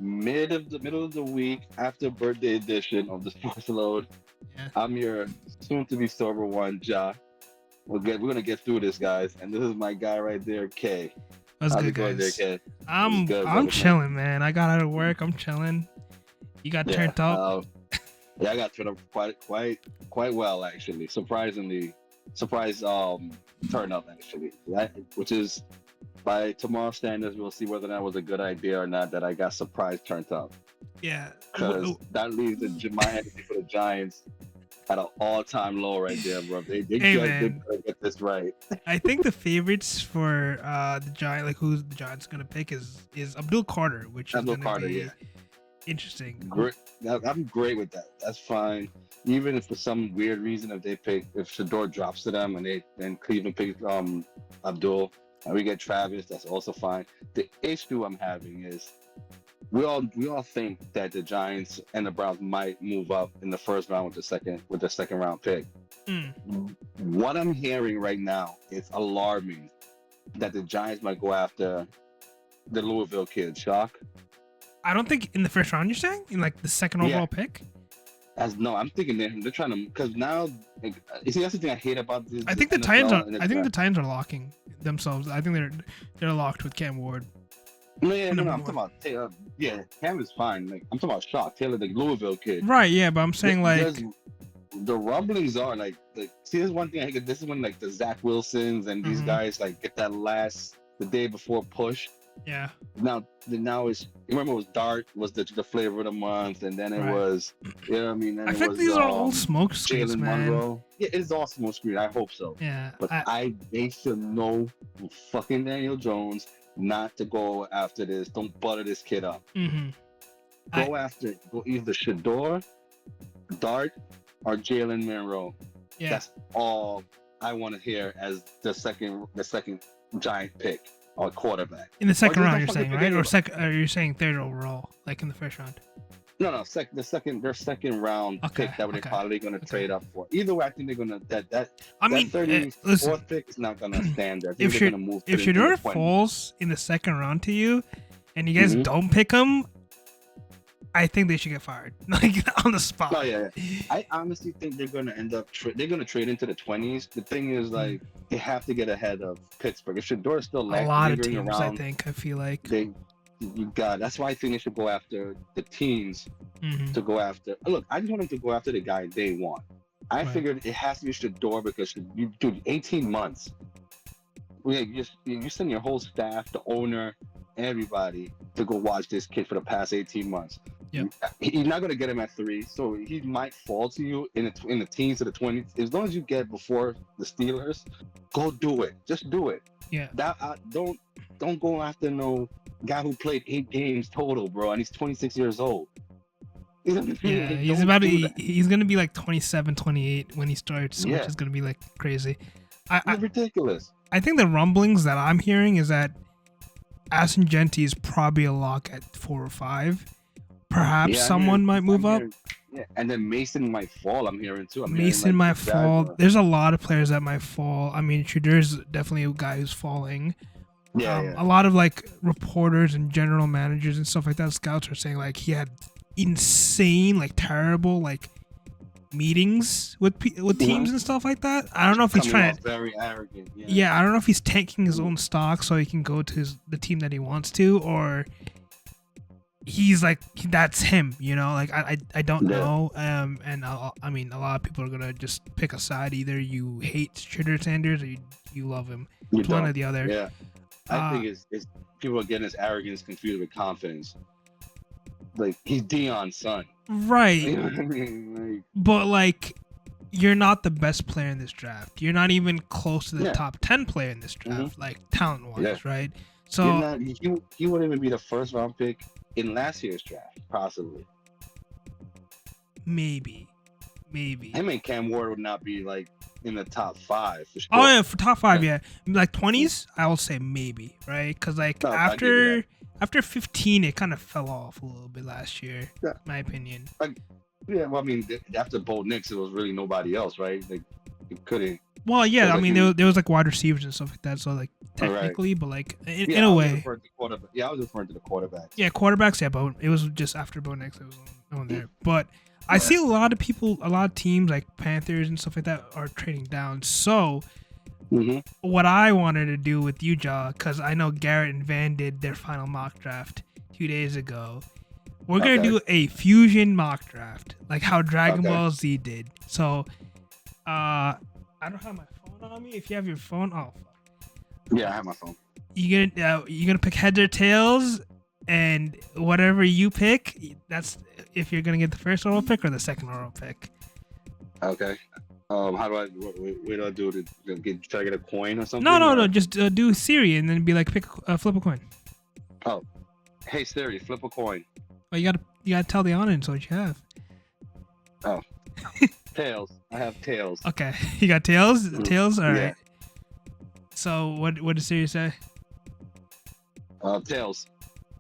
middle of the week after birthday edition of the Sportsload. Yeah. I'm your soon to be sober one, Ja. We're gonna get through this, guys. And this is my guy right there, K. What's How's good, it going there, guys? K? What's good, I'm brother, man? chilling, man. I got out of work. I'm chilling. You got Yeah. turned up. Yeah, I got turned up quite well actually. Surprise turn up actually. Right? Which is by tomorrow's standards, we'll see whether that was a good idea or not that I got surprise turned up. Yeah. Because that leaves my energy for the Giants at an all-time low right there, bro. They Hey, gotta man. get this right. I think the favorites for the Giant, like who the Giants gonna pick is Abdul Carter, which is Abdul gonna Carter, be yeah. interesting. Great. I'm great with that. That's fine. Even if for some weird reason if Shador drops to them and Cleveland picks Abdul and we get Travis, that's also fine. The issue I'm having is we all think that the Giants and the Browns might move up in the first round with the second round pick. What I'm hearing right now is alarming that the Giants might go after the Louisville kid, Shock. I don't think in the first round. You're saying in like the second overall pick. I'm thinking they're trying to, because now, you see, that's the thing I hate about this. I think the Titans are. I think the Titans are locking themselves. I think they're locked with Cam Ward. No, I'm talking about Taylor. Yeah, Cam is fine. Like I'm talking about Shock Taylor, the Louisville kid. Right. Yeah, but I'm saying the rumblings are like see, this one thing I hate. This is when like the Zach Wilsons and these guys like get that the day before push. Yeah. Now it's, remember it was Dart was the flavor of the month, and then it was, you know what I mean. Then I think these are all smoke screens, Jalen man. Monroe. Yeah, it's all smoke screen. I hope so. Yeah. But they should know fucking Daniel Jones not to go after this. Don't butter this kid up. Go either Shador, Dart, or Jalen Monroe. Yeah. That's all I want to hear as the second Giant pick. Or quarterback in the second round, you're saying, right? Or you're saying third overall, like in the first round? No, their second round pick that they're probably going to trade up for. Either way, I think they're going to that. I mean, 34th pick is not going to stand there. If Shador falls in the second round to you, and you guys don't pick him, I think they should get fired, like on the spot. Oh yeah, I honestly think they're going to end up they're going to trade into the 20s. The thing is, like, they have to get ahead of Pittsburgh. If Shador is still a lot of teams, around, I feel like that's why I think they should go after the teams to go after. Look, I just want them to go after the guy they want. I figured it has to be Shador because you do 18 months. Yeah, you send your whole staff, the owner, everybody to go watch this kid for the past 18 months. Yeah. He's not going to get him at 3, so he might fall to you in the teens to the 20s. As long as you get before the Steelers, go do it. Just do it. Yeah. Don't go after no guy who played 8 games total, bro, and he's 26 years old. He's going to be like 27, 28 when he starts, which is going to be like crazy. It's ridiculous. I think the rumblings that I'm hearing is that Aston Genty is probably a lock at 4 or 5. Perhaps someone might move up. Yeah, and then Mason might fall. I'm hearing too. Mason might fall. There's a lot of players that might fall. I mean, Shador's definitely a guy who's falling. A lot of like reporters and general managers and stuff like that, scouts are saying like he had insane, like terrible, like meetings with teams and stuff like that. I don't know if he's trying to very arrogant. Yeah, I don't know if he's tanking his own stock so he can go to the team that he wants to, or he's like that's him, you know. Like I don't know. And I mean, a lot of people are gonna just pick a side. Either you hate Shedeur Sanders or you love him. It's one or the other. Yeah, I think it's people are getting his arrogance confused with confidence. Like he's Deion's son, right? You know what I mean? But like, you're not the best player in this draft. You're not even close to the top 10 player in this draft, like talent-wise, right? So he wouldn't even be the first round pick in last year's draft, possibly. Maybe. I mean, Cam Ward would not be like in the top 5 for sure. Oh yeah, for top 5, yeah. Like 20s, I will say maybe, right? Because like after 15, it kind of fell off a little bit last year, in my opinion. Well, I mean, after Bo Nix, it was really nobody else, right? Like, it couldn't. Well, yeah, So I like mean, you, there was like wide receivers and stuff like that. So like all right. technically, but like in Yeah, a I was way, referring to quarterback. Yeah, I was referring to the quarterbacks. yeah, quarterbacks. Yeah, but it was just after Bo Nix, it was on there. But I Yeah. see a lot of people, a lot of teams like Panthers and stuff like that are trading down. So Mm-hmm. what I wanted to do with you, JAH, because I know Garrett and Van did their final mock draft 2 days ago. We're gonna Okay. do a fusion mock draft, like how Dragon Okay. Ball Z did. So, I don't have my phone on me. If you have your phone, oh, fuck. Yeah, I have my phone. You're gonna pick heads or tails, and whatever you pick, that's if you're gonna get the first overall pick or the second overall pick. Okay. How do I? What do I do to get? Try to get a coin or something? No. Or? Just do Siri and then be like, flip a coin. Oh, hey Siri, flip a coin. Oh, you gotta tell the audience what you have. Oh, tails. I have tails. Okay, you got tails. Tails. All right. Yeah. So what does Siri say? Tails.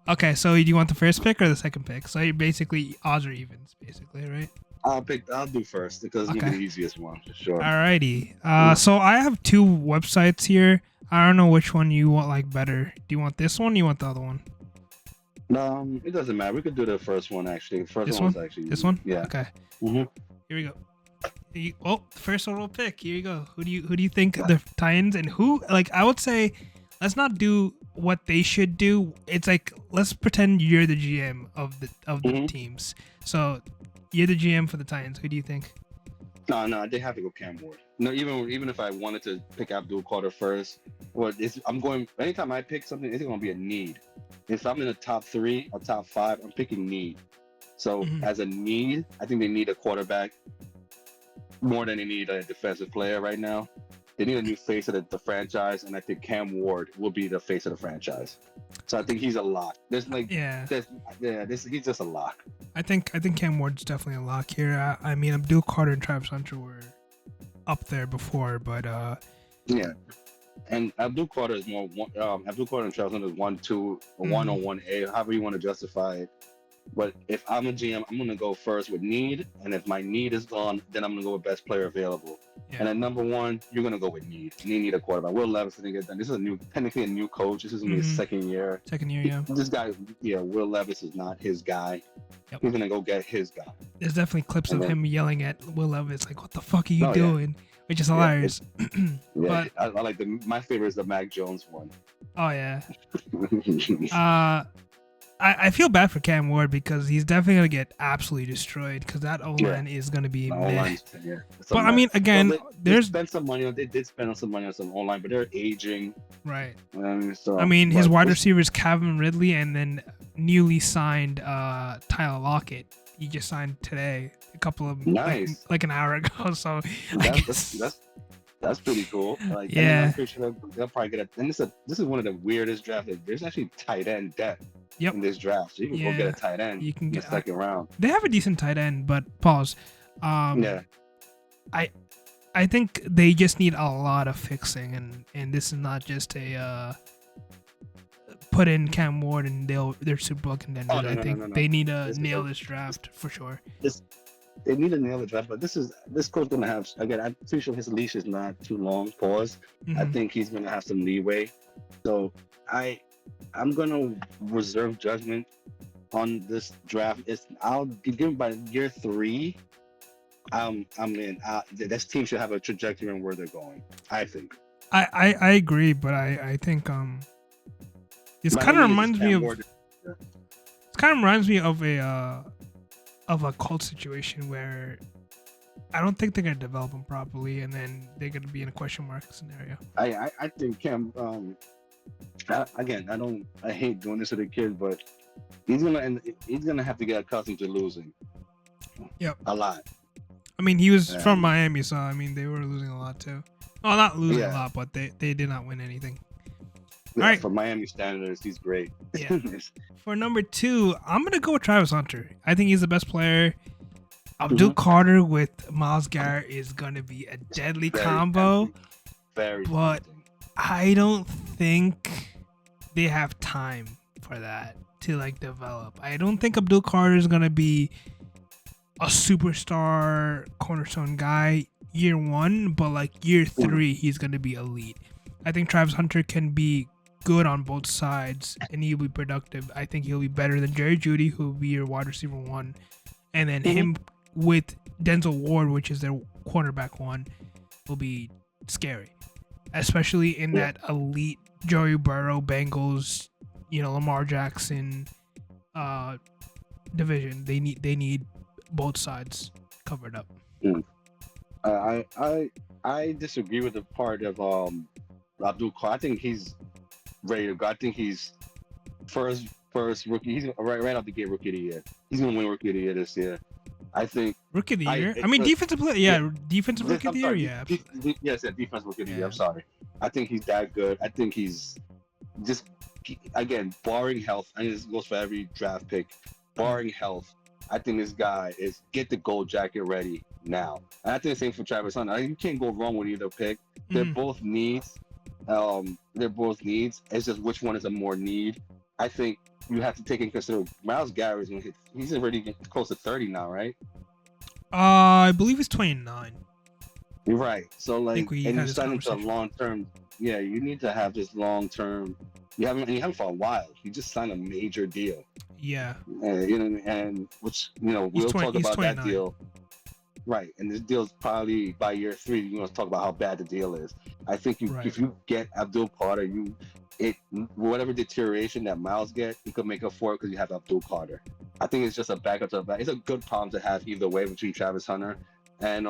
Okay, so do you want the first pick or the second pick? So you're basically odds or evens, basically, right? I'll do first because it's Okay. the easiest one for sure. Alrighty. So I have two websites here. I don't know which one you want like better. Do you want this one? Or you want the other one? It doesn't matter. We could do the first one actually. The first This one's one? actually This one? Yeah. Okay. Mm-hmm. Here we go. First overall pick. Here you go. Who do you think the Titans and who like I would say let's not do what they should do. It's like let's pretend you're the GM of the teams. So you're the GM for the Titans. Who do you think? No, they have to go Cam Ward. No, even if I wanted to pick Abdul Carter first, I'm going. Anytime I pick something, it's going to be a need. If I'm in the top 3 or top 5, I'm picking need. So as a need, I think they need a quarterback more than they need a defensive player right now. They need a new face of the franchise, and I think Cam Ward will be the face of the franchise. So I think he's a lock. He's just a lock. I think Cam Ward's definitely a lock here. I mean, Abdul Carter and Travis Hunter were up there before, but yeah. And Abdul Carter is more Abdul Carter and Travis Hunter is 1-2 or 1 on 1A, however you want to justify it. But if I'm a GM, I'm going to go first with need. And if my need is gone, then I'm going to go with best player available. Yeah. And at number 1, you're going to go with need. You need a quarterback. Will Levis didn't get done. This is technically a new coach. This is going to be his second year. Yeah. This guy, Will Levis is not his guy. Yep. He's going to go get his guy. There's definitely clips of him yelling at Will Levis, like, what the fuck are you doing? Yeah. Which is hilarious. But I like my favorite is the Mac Jones one. Oh, yeah. I feel bad for Cam Ward because he's definitely going to get absolutely destroyed because that O-line is going to be meh. But I mean, again, they did spend some money on some O-line, but they're aging. Right. So, I mean, his wide receivers, Calvin Ridley, and then newly signed Tyler Lockett. He just signed today, a couple of like an hour ago. So that's pretty cool. Like, yeah. I'm pretty sure they'll probably get and this is one of the weirdest drafts. There's actually tight end depth in this draft. So you can go get a tight end in the second round. They have a decent tight end, but pause. I think they just need a lot of fixing, and this is not just a put in Cam Ward and they're Super Bowl contenders. I think they need to nail this draft for sure. They need to nail the draft, but this coach gonna have again. I'm pretty sure his leash is not too long. Pause. I think he's gonna have some leeway. So I'm gonna reserve judgment on this draft. I'll give him by year 3. I'm in. This team should have a trajectory on where they're going. I think. I agree, but I think this kind of reminds me of. It kind of reminds me of a cult situation where I don't think they're gonna develop him properly, and then they're gonna be in a question mark scenario. I think Cam. I hate doing this to the kid, but he's gonna have to get accustomed to losing. Yep. A lot. I mean, he was from Miami, so I mean they were losing a lot too. Well, not losing a lot, but they did not win anything. Yeah, all right. For Miami standards, he's great. Yeah. For number 2, I'm gonna go with Travis Hunter. I think he's the best player. Abdul Carter with Myles Garrett is gonna be a deadly combo. Very but tempting. I don't think they have time for that to like develop. I don't think Abdul Carter is gonna be a superstar cornerstone guy. year 1, but like year 3, he's gonna be elite. I think Travis Hunter can be good on both sides, and he'll be productive. I think he'll be better than Jerry Jeudy, who will be your wide receiver 1, and then him with Denzel Ward, which is their cornerback 1, will be scary, especially in that elite Joey Burrow, Bengals, Lamar Jackson division. They need both sides covered up. I disagree with the part of Abdul Qadir. I think he's ready to go. I think he's first rookie. He's right out the gate rookie of the year. He's gonna win rookie of the year this year. I think rookie of the year. Defensive player. Defensive rookie of the year. Yes, defensive rookie of the year. I'm sorry. I think he's that good. I think he's just again barring health. I mean, this goes for every draft pick. Barring health, I think this guy is get the gold jacket ready now. And I think the same for Travis Hunter. You can't go wrong with either pick. They're both needs. It's just which one is a more need. I think you have to take into consideration Myles Garrett's gonna hit. He's already close to 30 now, right? I believe he's 29. You're right. So like, and you're signing to a long term. Yeah, you need to have this long term. You haven't for a while. You just signed a major deal. Yeah. And which we'll talk about 29. That deal. Right, and this deal's probably by year 3. You're gonna talk about how bad the deal is. I think if you get Abdul Carter, whatever deterioration that Myles gets, you could make up for it because you have Abdul Carter. I think it's just a backup to the back. It's a good problem to have either way between Travis Hunter and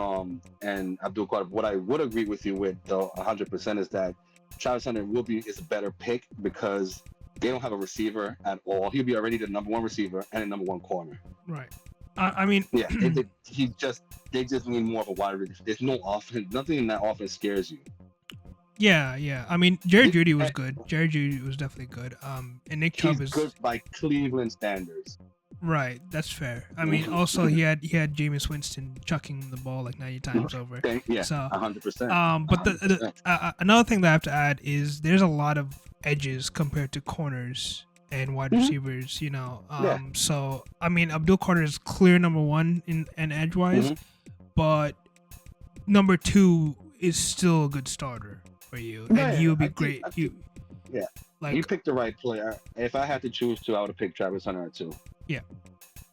Abdul Carter. What I would agree with you with though 100% is that Travis Hunter is a better pick because they don't have a receiver at all. He'll be already the number 1 receiver and the number 1 corner. Right. I mean, yeah, they just need more of a wide receiver. There's no offense. Nothing in that offense scares you. Yeah. I mean, Jerry Jeudy was good. Jerry Jeudy was definitely good. And Nick Chubb is good by Cleveland standards. Right, that's fair. I mean, also he had Jameis Winston chucking the ball like 90 times over. Yeah, so 100%. But the another thing that I have to add is there's a lot of edges compared to corners and wide receivers. So I mean, Abdul Carter is clear number 1 in edge wise, but number 2 is still a good starter for you, and he would be great. You picked the right player. If I had to choose 2, I would have picked Travis Hunter at 2. Yeah.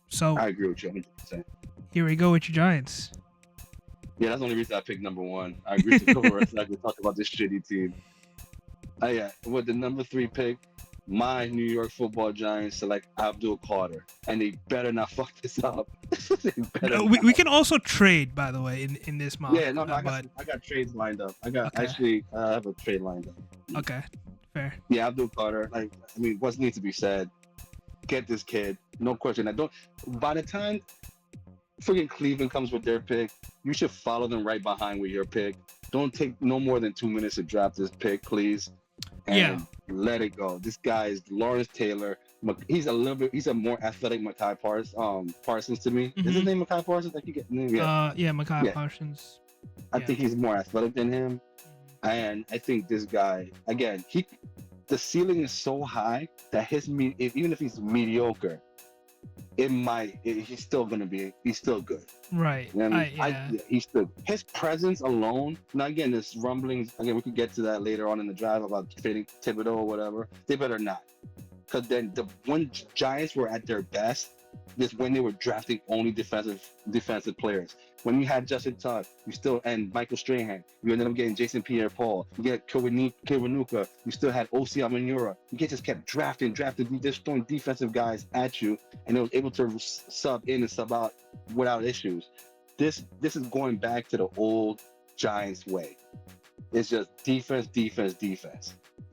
So I agree with you 100%. Here we go with your Giants. Yeah, that's the only reason I picked number 1. I agree to cover it so I can talk about this shitty team. With the number 3 pick, my New York Football Giants select Abdul Carter, and they better not fuck this up. We can also trade, by the way, in this mock. Yeah, I got trades lined up. I have a trade lined up. Okay, fair. Yeah, Abdul Carter. What needs to be said? Get this kid, no question. By the time freaking Cleveland comes with their pick, you should follow them right behind with your pick. Don't take no more than 2 minutes to draft this pick, please. And let it go. This guy is Lawrence Taylor. He's a more athletic Mekhi Parsons to me. Is his name Mekhi Parsons? Mekhi Parsons. I think he's more athletic than him. And I think this guy, again, the ceiling is so high that even if he's mediocre, he's still good. Right. He's still, his presence alone. Now again, there's rumblings. Again, we could get to that later on in the drive about trading Thibodeau or whatever. They better not, because then when Giants were at their best, is when they were drafting only defensive players. When you had Justin Tuck, and Michael Strahan, you ended up getting Jason Pierre-Paul. You get Kiwanuka, you still had O.C. Amanura. You just kept drafting. They're throwing defensive guys at you, and they was able to sub in and sub out without issues. This is going back to the old Giants way. It's just defense,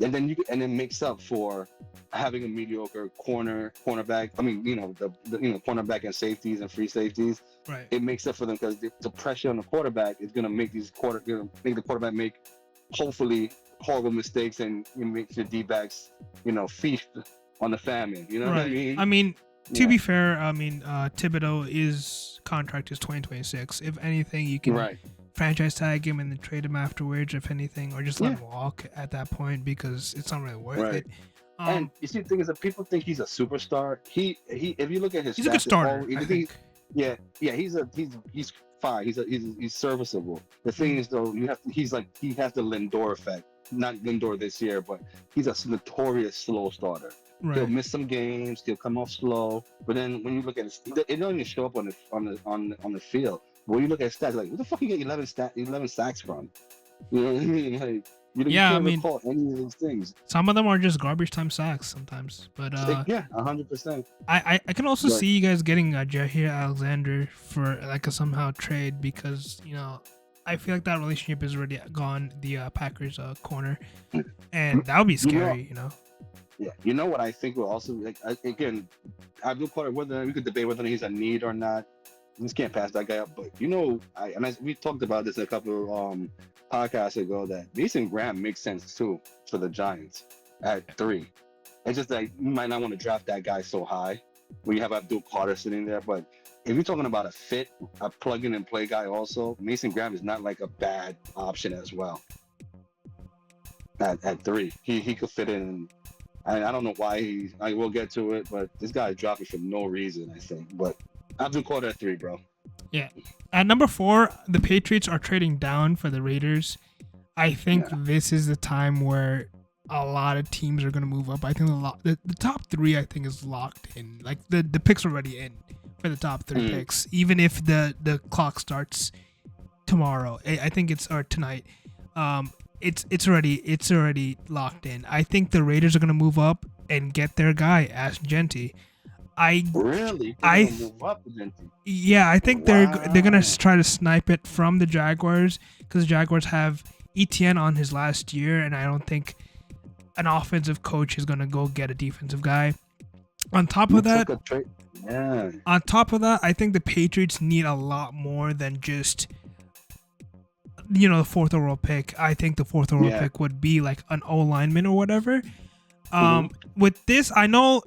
and then makes up for having a mediocre cornerback. The cornerback and safeties and free safeties. Right. It makes up for them because the pressure on the quarterback is going to make the quarterback make hopefully horrible mistakes and make your D-backs feast on the famine. You know what I mean? To be fair, Thibodeau contract is 2026. If anything, you can franchise tag him and then trade him afterwards, if anything, or just let him walk at that point because it's not really worth it. And you see, the thing is that people think he's a superstar. He if you look at his he's stats, a good starter. he's fine. He's serviceable. The thing is though, he has the Lindor effect. Not Lindor this year, but he's a notorious slow starter. Right. He'll miss some games. He'll come off slow. But then when you look at it don't even show up on the field. But when you look at stats, like, where the fuck you get 11 sacks from? You know what I mean? Like, you can't recall any of those things. Some of them are just garbage time sacks sometimes. But yeah, 100%. I can also see you guys getting JAH Alexander for like a somehow trade because I feel like that relationship is already gone the Packers corner, and that would be scary. Yeah, you know what I think will also like again, Abdul Carter, whether we could debate whether he's a need or not. Just can't pass that guy up. But we talked about this a couple podcasts ago that Mason Graham makes sense too for the Giants at 3. It's just like you might not want to draft that guy so high when you have Abdul Carter sitting there. But if you're talking about a plug in and play guy also, Mason Graham is not like a bad option as well. At 3, he could fit in. I don't know why I will get to it, but this guy is dropping for no reason, I think. But Abdul Carter at 3, bro. Yeah. At number 4, the Patriots are trading down for the Raiders. I think this is the time where a lot of teams are going to move up. I think the top 3, I think, is locked in. Like, the picks are already in for the top 3 picks, even if the clock starts tomorrow. I think or tonight. It's already locked in. I think the Raiders are going to move up and get their guy, Ashton Genty. Really? Move up, yeah, I think they're gonna try to snipe it from the Jaguars because the Jaguars have ETN on his last year, and I don't think an offensive coach is gonna go get a defensive guy. On top of that, I think the Patriots need a lot more than just the 4th overall pick. I think the 4th overall pick would be like an O lineman or whatever. With this, I know.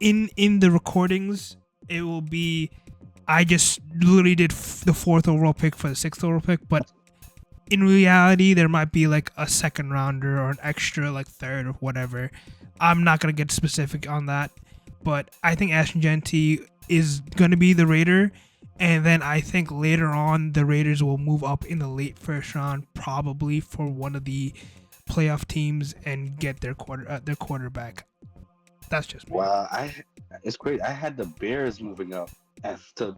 In the recordings, it will be. I just literally did the 4th overall pick for the 6th overall pick, but in reality, there might be like a 2nd rounder or an extra like 3rd or whatever. I'm not gonna get specific on that, but I think Ashton Genty is gonna be the Raider, and then I think later on the Raiders will move up in the late 1st round, probably for one of the playoff teams and get their quarterback. That's just me. Wow, it's great. I had the Bears moving up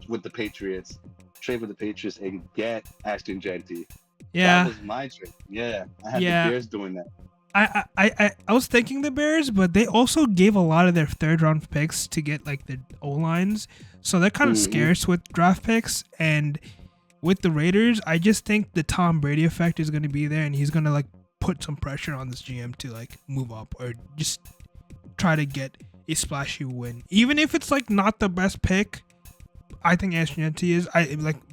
with the Patriots, trade with the Patriots and get Ashton Genty. Yeah, that was my trade. Yeah, I had the Bears doing that. I was thinking the Bears, but they also gave a lot of their 3rd round picks to get like the O lines, so they're kind of scarce with draft picks. And with the Raiders, I just think the Tom Brady effect is going to be there, and he's going to like put some pressure on this GM to like move up or just try to get a splashy win, even if it's like not the best pick. I think Ashton Genty is.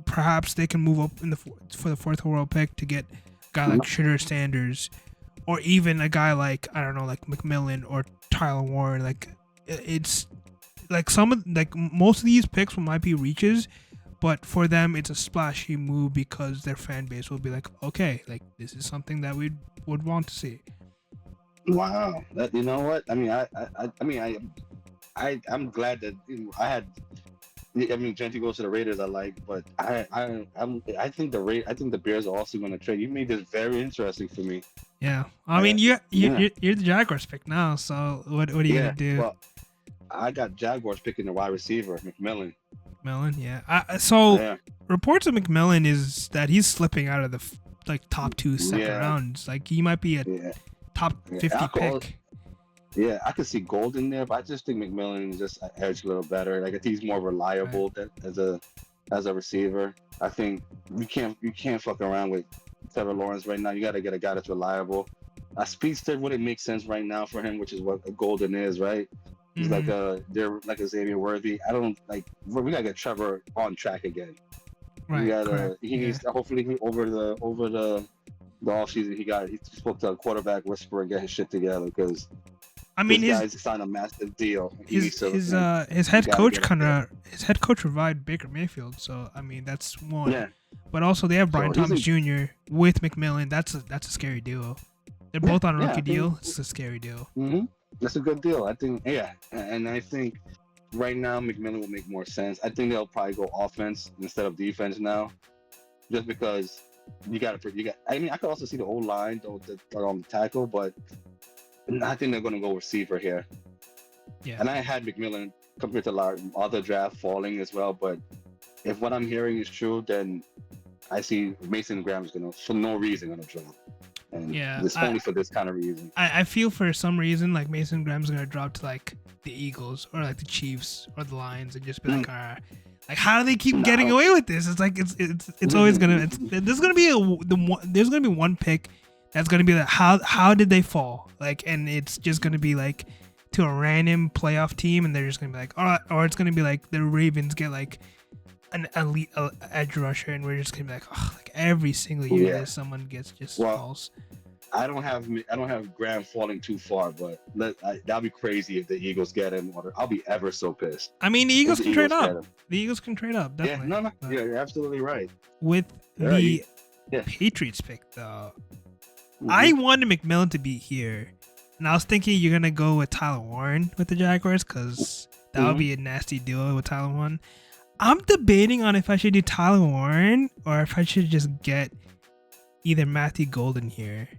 Perhaps they can move up for the 4th overall pick to get a guy like Shedeur Sanders, or even a guy like like McMillan or Tyler Warren. Like it's like most of these picks might be reaches, but for them it's a splashy move because their fan base will be like, okay, like this is something that we would want to see. Wow, that you know what? I mean, I'm glad that I had. I mean, Genty goes to the Raiders. I like, but I think the Bears are also going to trade. You made this very interesting for me. Yeah, I mean, you're the Jaguars pick now. So what are you gonna do? Well, I got Jaguars picking the wide receiver, McMillan. Reports of McMillan is that he's slipping out of the top 2 second rounds. Like he might be a top 50 pick. Yeah, I could see Gold in there, but I just think McMillan is just an edge a little better. Like I think he's more reliable as a receiver. I think you can't fuck around with Trevor Lawrence right now. You got to get a guy that's reliable. A speedster wouldn't make sense right now for him, which is what a Golden is, right? He's they're like a Xavier Worthy. I don't like. We gotta get Trevor on track again. Right. He needs to, hopefully over the offseason he spoke to a quarterback whisperer and get his shit together because. I mean, this guy's signed a massive deal. His head coach revived Baker Mayfield, so I mean that's one. Yeah. But also they have Brian Thomas Jr. with McMillan. That's a scary duo. They're both on a rookie deal. It's a scary deal. Mm-hmm. That's a good deal. I think. Yeah, and I think right now McMillan will make more sense. I think they'll probably go offense instead of defense now. just because you got. I mean, I could also see the old line, the tackle, but I think they're gonna go receiver here. Yeah. And I had McMillan compared to a lot of other draft falling as well, but if what I'm hearing is true, then I see Mason Graham's gonna, for no reason, gonna drop. And it's only for this kind of reason. I feel for some reason like Mason Graham's gonna drop to like the Eagles or like the Chiefs or the Lions and just be like, like how do they keep getting away with this? It's like it's always gonna there's gonna be one pick that's gonna be like how did they fall? Like, and it's just gonna be like to a random playoff team, and they're just gonna be like, all right, or it's gonna be like the Ravens get like an elite edge rusher, and we're just gonna be like, oh, like every single year someone gets falls. I don't have Graham falling too far, but that'd be crazy if the Eagles get him. I'll be ever so pissed. I mean, the Eagles can trade up. The Eagles can trade up, definitely. Yeah, no, you're absolutely right. With the Patriots pick, though, I wanted McMillan to be here, and I was thinking you're gonna go with Tyler Warren with the Jaguars because that would be a nasty duo with Tyler Warren. I'm debating on if I should do Tyler Warren or if I should just get either Matthew Golden here.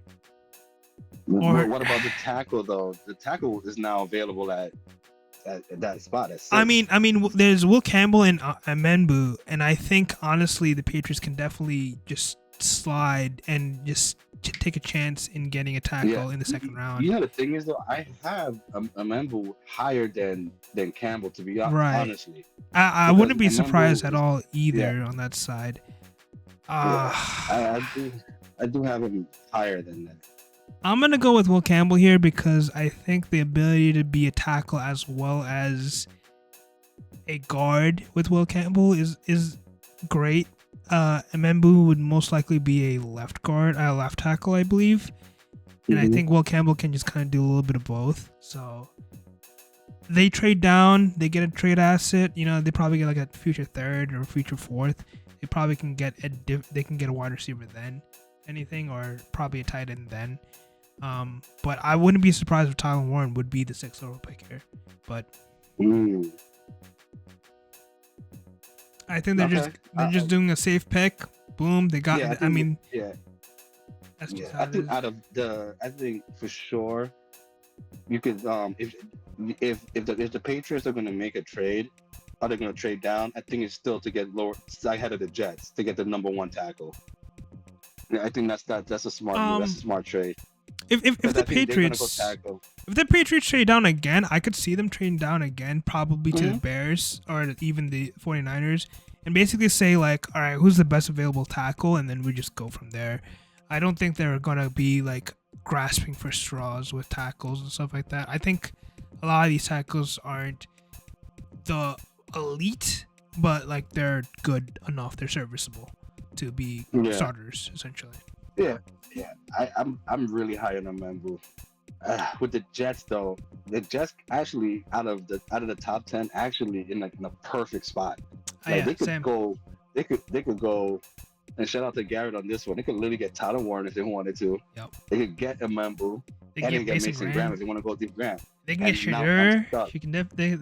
Or what about the tackle though? The tackle is now available at that spot. I mean, there's Will Campbell and Amenbu, and I think honestly the Patriots can definitely just slide and just take a chance in getting a tackle in the second round. The thing is though, I have Amenbu higher than Campbell, to be honestly. I wouldn't be surprised at all either on that side. I do have him higher than that. I'm going to go with Will Campbell here because I think the ability to be a tackle as well as a guard with Will Campbell is great. Amenbu would most likely be a left tackle, I believe. And I think Will Campbell can just kind of do a little bit of both. So they trade down, they get a trade asset. They probably get like a future third or future fourth. They probably can get a wide receiver then, anything, or probably a tight end then. But I wouldn't be surprised if Tyler Warren would be the 6th overall pick here. But I think they're just doing a safe pick. Boom, they got. That's just how it is. I think for sure you could if the Patriots are going to make a trade, are they going to trade down? I think it's still to get lower ahead of the Jets to get the number 1 tackle. Yeah, I think that's a smart move. That's a smart trade. If the Patriots trade down again, I could see them trading down again, probably to the Bears or even the 49ers, and basically say like, all right, who's the best available tackle, and then we just go from there. I don't think they're gonna be like grasping for straws with tackles and stuff like that. I think a lot of these tackles aren't the elite, but like they're good enough. They're serviceable to be starters essentially. Yeah. I'm really high on Amenbu. With the Jets though, the Jets actually out of the top 10 actually in a perfect spot. Like they could go, and shout out to Garrett on this one. They could literally get Tyler Warren if they wanted to. Yep. They could get Amenbu. They can get Mason Graham if they want to go deep Graham. They can get Shadur. She can definitely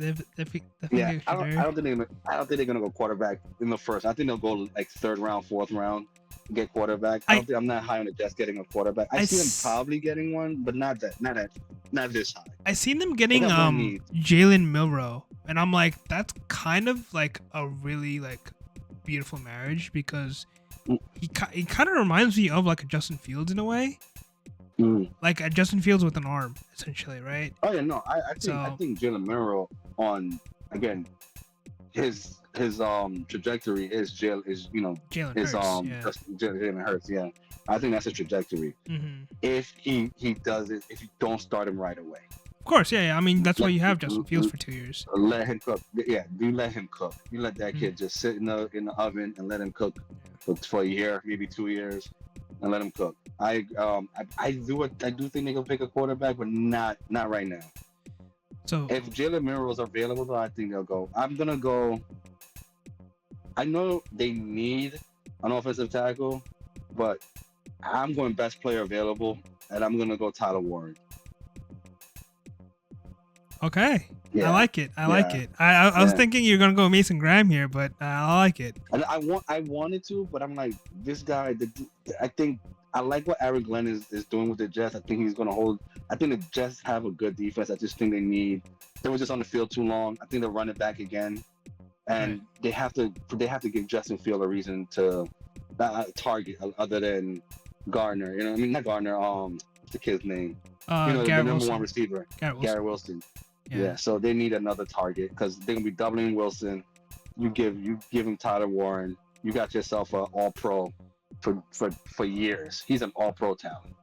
get I don't think they're gonna go quarterback in the first. I think they'll go like 3rd round, 4th round. Get quarterback. I'm not high on the Jets getting a quarterback. I see them probably getting one, but not this high. I seen them getting Jalen Milroe, and I'm like, that's kind of like a really like beautiful marriage because he kind of reminds me of like a Justin Fields in a way, like a Justin Fields with an arm, essentially, right? Oh yeah, no, I think Jalen Milroe on again his trajectory is Jalen Hurts. Yeah, I think that's a trajectory. If he does it, if you don't start him right away. Of course, yeah. I mean, that's why you have Justin Fields for 2 years. Let him cook. Yeah, do let him cook. You let that kid just sit in the oven and let him cook for a year, maybe 2 years, and let him cook. I do think they can pick a quarterback, but not right now. So if Jalen Milroe is available, though, I think they'll go. I'm gonna go. I know they need an offensive tackle, but I'm going best player available, and I'm going to go Tyler Warren. Okay. I Yeah, like it. I like yeah, it. I was yeah. thinking you're gonna go Mason Graham here, but I like it. And I wanted to, but I'm like this guy. I think I like what Aaron Glenn is doing with the Jets. I think he's gonna hold. I think the Jets have a good defense. I just think they need. They were just on the field too long. I think they'll run it back again, Right. and they have to give Justin Field a reason to target other than Gardner. You know, I mean not Gardner. What's the kid's name? You know, the Garrett number one Wilson. receiver, Garrett Wilson. Garrett Wilson. Yeah. Yeah, so they need another target because they're gonna be doubling Wilson. You give him Tyler Warren. You got yourself an All Pro for years. He's an All Pro talent.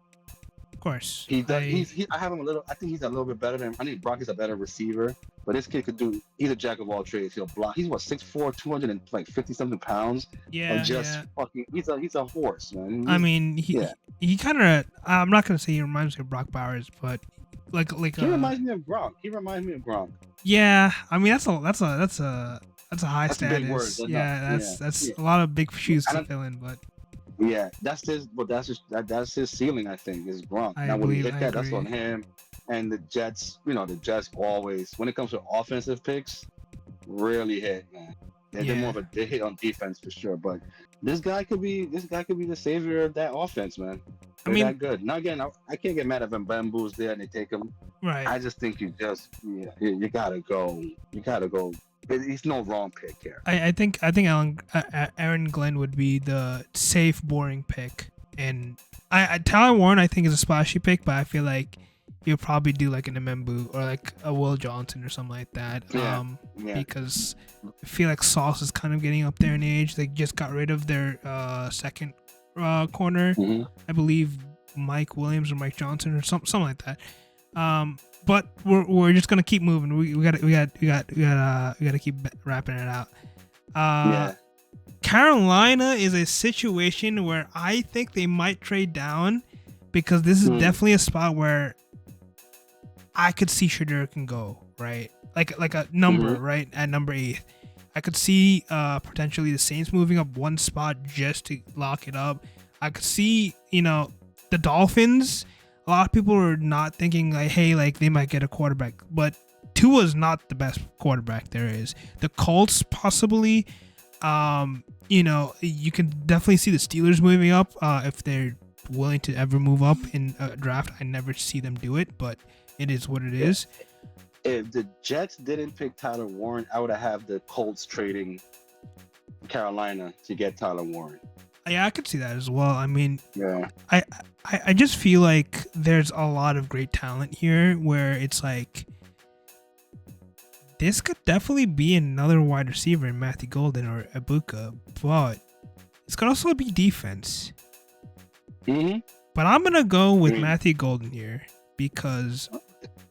Of course. He does. I have him a little. I think he's a little bit better than. I think Brock is a better receiver, but this kid could do. He's a jack of all trades. He'll block. He's what 6'4", 250 something pounds. Yeah. And just fucking. He's a horse, man. I mean, he kind of. I'm not gonna say he reminds me of Brock Bowers, but like he reminds me of Gronk. Yeah, I mean that's a high That's status. a big word. That's a lot of big shoes to fill in, but yeah, that's his ceiling. I think is Gronk. Now when he hit that, that's on him. And the Jets, the Jets always, when it comes to offensive picks, really hit, man. They're more of they hit on defense for sure. But this guy could be the savior of that offense, man. They're that good. Now again, I can't get mad if Mbembu's there and they take him. Right. I just think you gotta go. You gotta go. He's no wrong pick here. I think Aaron Glenn would be the safe, boring pick, and Tyler Warren I think is a splashy pick, but I feel like he'll probably do like an Mbembu or like a Will Johnson or something like that. Because I feel like Sauce is kind of getting up there in age. They just got rid of their second corner, I believe Mike Williams or Mike Johnson or something like that. But we're just gonna keep moving. We gotta keep wrapping it out. Carolina is a situation where I think they might trade down because this is definitely a spot where I could see Shedeur can go, right? Like a number, right? At number 8. I could see potentially the Saints moving up one spot just to lock it up. I could see, the Dolphins. A lot of people are not thinking like, hey, like they might get a quarterback, but Tua's not the best quarterback there is. The Colts possibly, you can definitely see the Steelers moving up if they're willing to ever move up in a draft. I never see them do it, but it is what it is. If the Jets didn't pick Tyler Warren, I would have the Colts trading Carolina to get Tyler Warren. Yeah, I could see that as well. I mean, I just feel like there's a lot of great talent here where it's like this could definitely be another wide receiver in Matthew Golden or Ibuka, but it's gonna also be defense. But I'm gonna go with Matthew Golden here because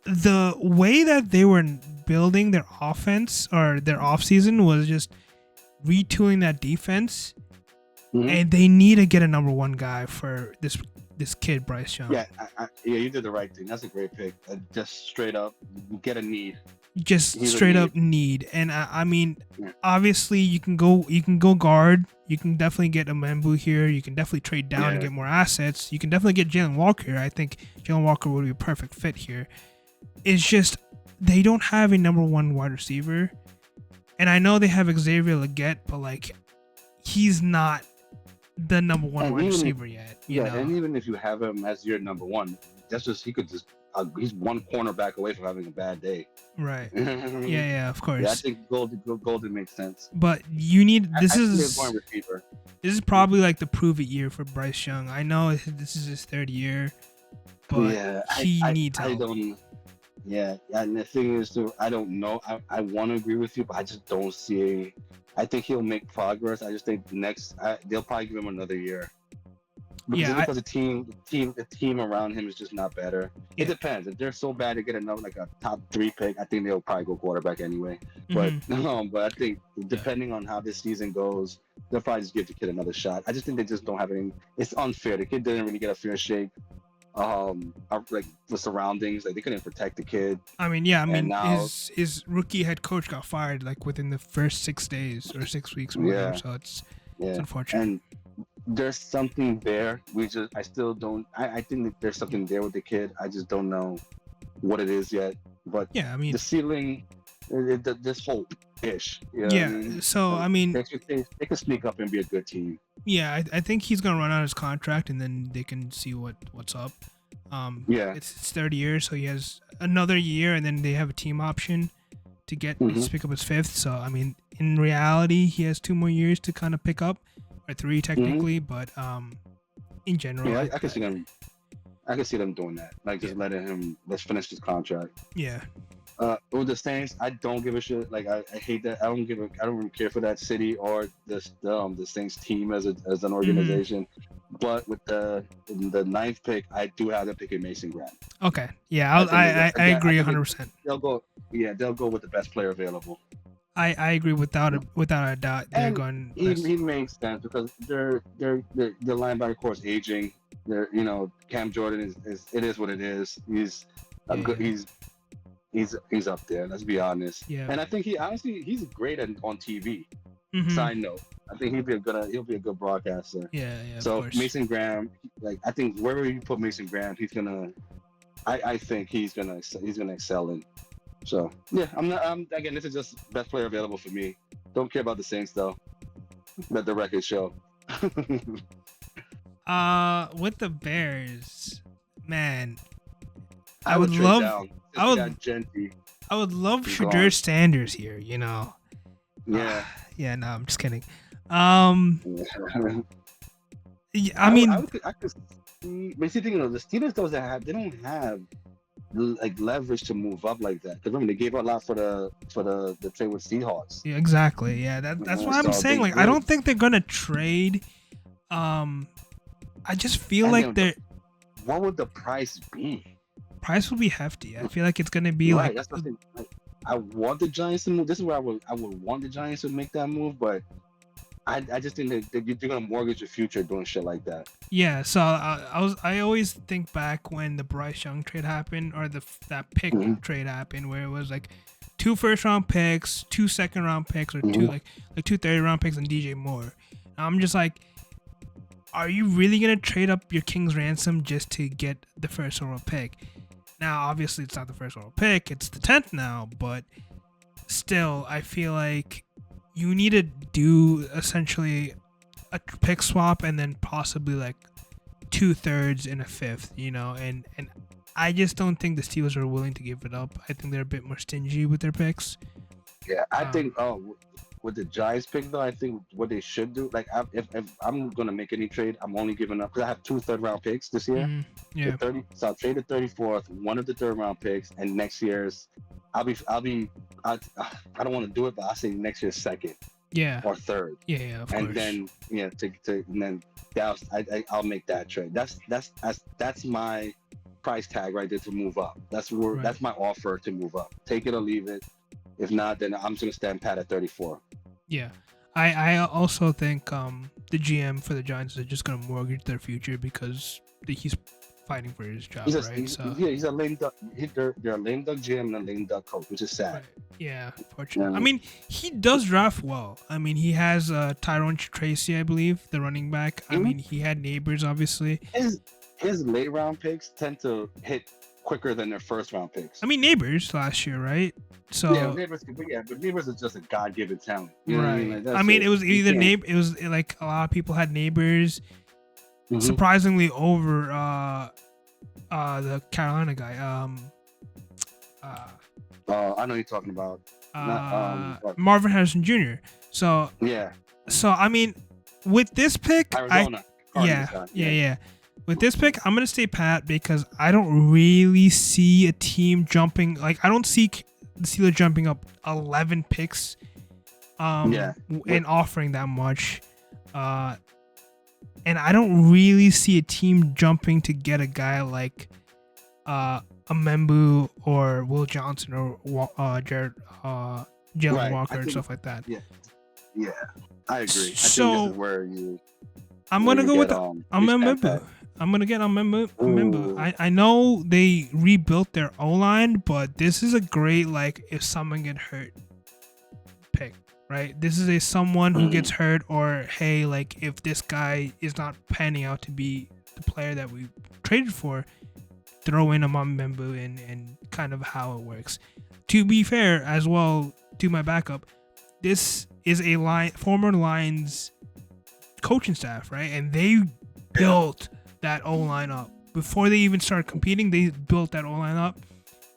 the way that they were building their offense or their offseason was just retooling that defense. And they need to get a number 1 guy for this kid, Bryce Young. Yeah, you did the right thing. That's a great pick. Just straight up, get a need. Just straight up need. And I mean, obviously you can go guard. You can definitely get a Mbembu here. You can definitely trade down and get more assets. You can definitely get Jalen Walker here. I think Jalen Walker would be a perfect fit here. It's just they don't have a number 1 wide receiver. And I know they have Xavier Legette, but like he's not the number 1 wide receiver yet. You know? And even if you have him as your number 1, that's just he's one cornerback away from having a bad day. Right. Yeah, of course. Yeah, I think Golden makes sense. But you need this is receiver. This is probably like the prove it year for Bryce Young. I know this is his 3rd year, but he needs help. And the thing is, too, I don't know. I want to agree with you, but I just don't see. I think he'll make progress. I just think they'll probably give him another year. Because the team around him is just not better. It depends. If they're so bad to get another like a top 3 pick, I think they'll probably go quarterback anyway. But I think depending on how this season goes, they'll probably just give the kid another shot. I just think they just don't have any. It's unfair. The kid didn't really get a fair shake. Like the surroundings, like they couldn't protect the kid. I mean, his rookie head coach got fired like within the first 6 days or 6 weeks or whatever. So it's unfortunate. And there's something there. I still don't. I think that there's something there with the kid. I just don't know what it is yet. but Yeah, I mean, the ceiling, this whole ish. You know what I yeah. mean? So Like, I mean, they could sneak up and be a good team. yeah, I think he's gonna run out his contract, and then they can see what's up. Yeah. It's 30 years, so he has another year, and then they have a team option to pick up his fifth. So I mean, in reality, he has 2 more years to kind of pick up, or 3 technically. But in general, Yeah, I can see them. I can see them doing that. Like just letting him let's finish this contract. Yeah. With the Saints, I don't give a shit. Like I hate that. I don't really care for that city or the Saints team as an organization. But with the ninth pick, I do have them picking Mason Graham. Okay. Yeah, I agree 100%. They'll go. Yeah, they'll go with the best player available. I agree without a doubt. They're going. He makes sense because their linebacker core is aging. Cam Jordan is what it is. He's a good. He's up there. Let's be honest. Yeah. And I think he's great on TV. Mm-hmm. Side note, I think he'll be a good broadcaster. Yeah. So Mason Graham, like I think wherever you put Mason Graham, I think he's gonna excel in. So yeah, again, this is just best player available for me. Don't care about the Saints though. Let the record show. With the Bears, man, I would love Shadur Sanders here. Yeah. Yeah. No, I'm just kidding. I mean, I could see, but see, the Steelers they don't have like leverage to move up like that. Because remember they gave a lot for the trade with Seahawks. Yeah, exactly. Yeah, that's why I'm saying like I don't think they're gonna trade. I just feel like they're. What would the price be? Price will be hefty. I feel like it's gonna be right, that's what I want the Giants to move. This is where I would want the Giants to make that move, but I just think that you're gonna mortgage your future doing shit like that. Yeah, so I always think back when the Bryce Young trade happened or that pick trade happened, where it was like 2 first-round picks, 2 second-round picks, or 2 2 third-round picks and DJ Moore. And I'm just like, are you really gonna trade up your king's ransom just to get the first overall pick? Now, obviously, it's not the first overall pick; it's the 10th now. But still, I feel like you need to do essentially a pick swap and then possibly like 2/3 and a 5th, and I just don't think the Steelers are willing to give it up. I think they're a bit more stingy with their picks. Yeah, I think with the Giants pick though, I think what they should do, like if I'm gonna make any trade, I'm only giving up because I have 2 third-round picks this year. Yeah. So I'll trade the 34th, one of the third-round picks, and next year's I don't want to do it, but I'll say next year's second. Yeah. Or third. Yeah, of and course. Then and then I'll make that trade. That's my price tag right there to move up. That's my offer to move up. Take it or leave it. If not, then I'm just gonna stand pat at 34. Yeah, I also think the GM for the Giants is just gonna mortgage their future because he's fighting for his job, right? He's a lame duck. They're a lame duck GM and a lame duck coach, which is sad. Right. Yeah, unfortunately. Yeah. I mean, he does draft well. I mean, he has Tyrone Tracy, I believe, the running back. I mean, he had Neighbors, obviously. His late round picks tend to hit quicker than their first round picks. I mean, Neighbors last year, right? So but Neighbors is just a God-given talent. You right. know what I mean? Like, I mean, it was either Neighbors. It was like a lot of people had Neighbors. Surprisingly over the Carolina guy. I know you're talking about Marvin Harrison Jr. So yeah. So I mean, with this pick, Arizona. Yeah. With this pick, I'm gonna stay pat because I don't really see a team jumping. Like I don't see the Steelers jumping up 11 picks, and offering that much. And I don't really see a team jumping to get a guy like Amembu or Will Johnson or Jalen Walker and stuff like that. Yeah, I agree. So I think this is where I'm gonna go with Amembu. I'm gonna get Amembu. I know they rebuilt their O-line, but this is a great if someone get hurt pick. Right, this is someone who gets hurt, or hey, if this guy is not panning out to be the player that we traded for, throw in a Mamembu and kind of how it works. To be fair, as well, to my backup, this is a former Lions coaching staff, right? And they built that O-line up. Before they even started competing, they built that O-line up.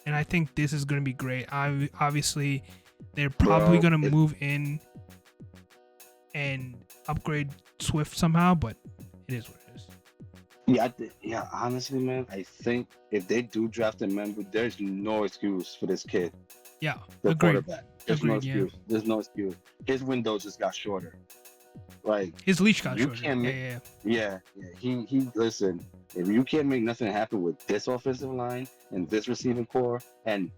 And I think this is going to be great. Obviously, they're probably going to move in and upgrade Swift somehow, but it is what it is. Yeah, honestly, man, I think if they do draft a member, there's no excuse for this kid. Yeah, the agreed. Quarterback. There's no excuse. Yeah. There's no excuse. His window just got shorter. Like his leash got shorter. Yeah. He listen. If you can't make nothing happen with this offensive line and this receiving core, and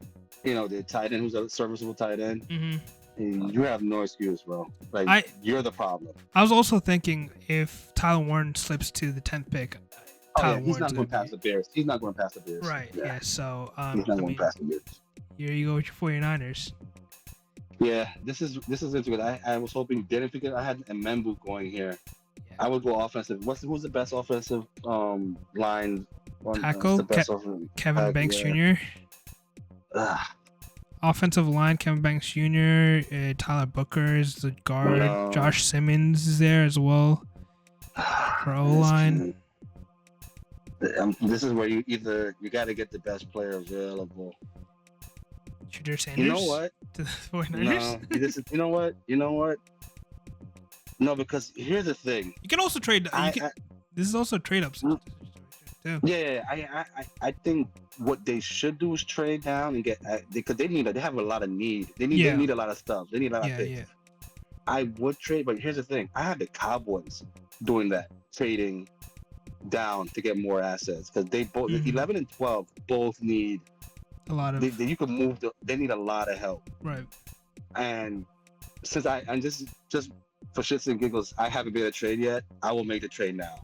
the tight end who's a serviceable tight end, you have no excuse, bro. Like you're the problem. I was also thinking if Tyler Warren slips to the 10th pick. He's not going past the Bears. He's not going past the Bears. Right. Yeah. So he's not going past the Bears. Here you go with your 49ers. Yeah, this is interesting. I was hoping didn't because I had Mbembu going here. Yeah. I would go offensive. Who's the best offensive line? Tackle? Kevin Banks Jr. Offensive line, Kevin Banks Jr. Tyler Booker is the guard. No. Josh Simmons is there as well for O-line. This is where you got to get the best player available. Shedeur Sanders? You know what? To the 49ers? No, you know what? No, because here's the thing. You can also trade. This is also trade up. Too. Yeah, I think what they should do is trade down and get because they have a lot of need. They need a lot of stuff. They need a lot of things. Yeah. I would trade, but here's the thing. I have the Cowboys doing that, trading down to get more assets because they both 11 and 12 both need a lot of. You can move. They need a lot of help. Right. And since I'm just for shits and giggles, I haven't made a trade yet. I will make the trade now.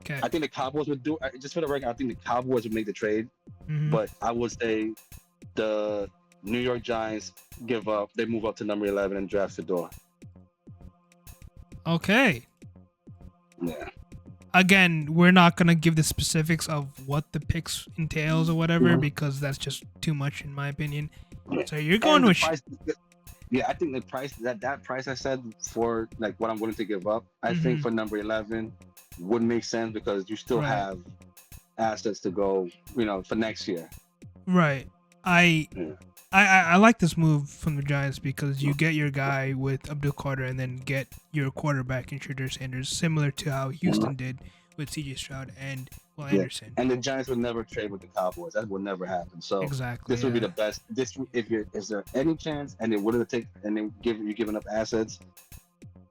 Okay. I think the Cowboys would do. Just for the record, I think the Cowboys would make the trade. But I would say the New York Giants give up. They move up to number 11 and draft Shedeur. Okay. Yeah. Again, we're not going to give the specifics of what the picks entails or whatever because that's just too much in my opinion. So you're going with... I think the price, that price I said for like what I'm willing to give up, I think for number 11 would make sense because you still have assets to go, for next year. Right. I like this move from the Giants because you get your guy with Abdul Carter and then get your quarterback in Shedeur Sanders, similar to how Houston did with C.J. Stroud and Will Anderson. And the Giants would never trade with the Cowboys. That would never happen. So exactly, this would be the best. Is there any chance? And then what did it take? And then you're giving up assets.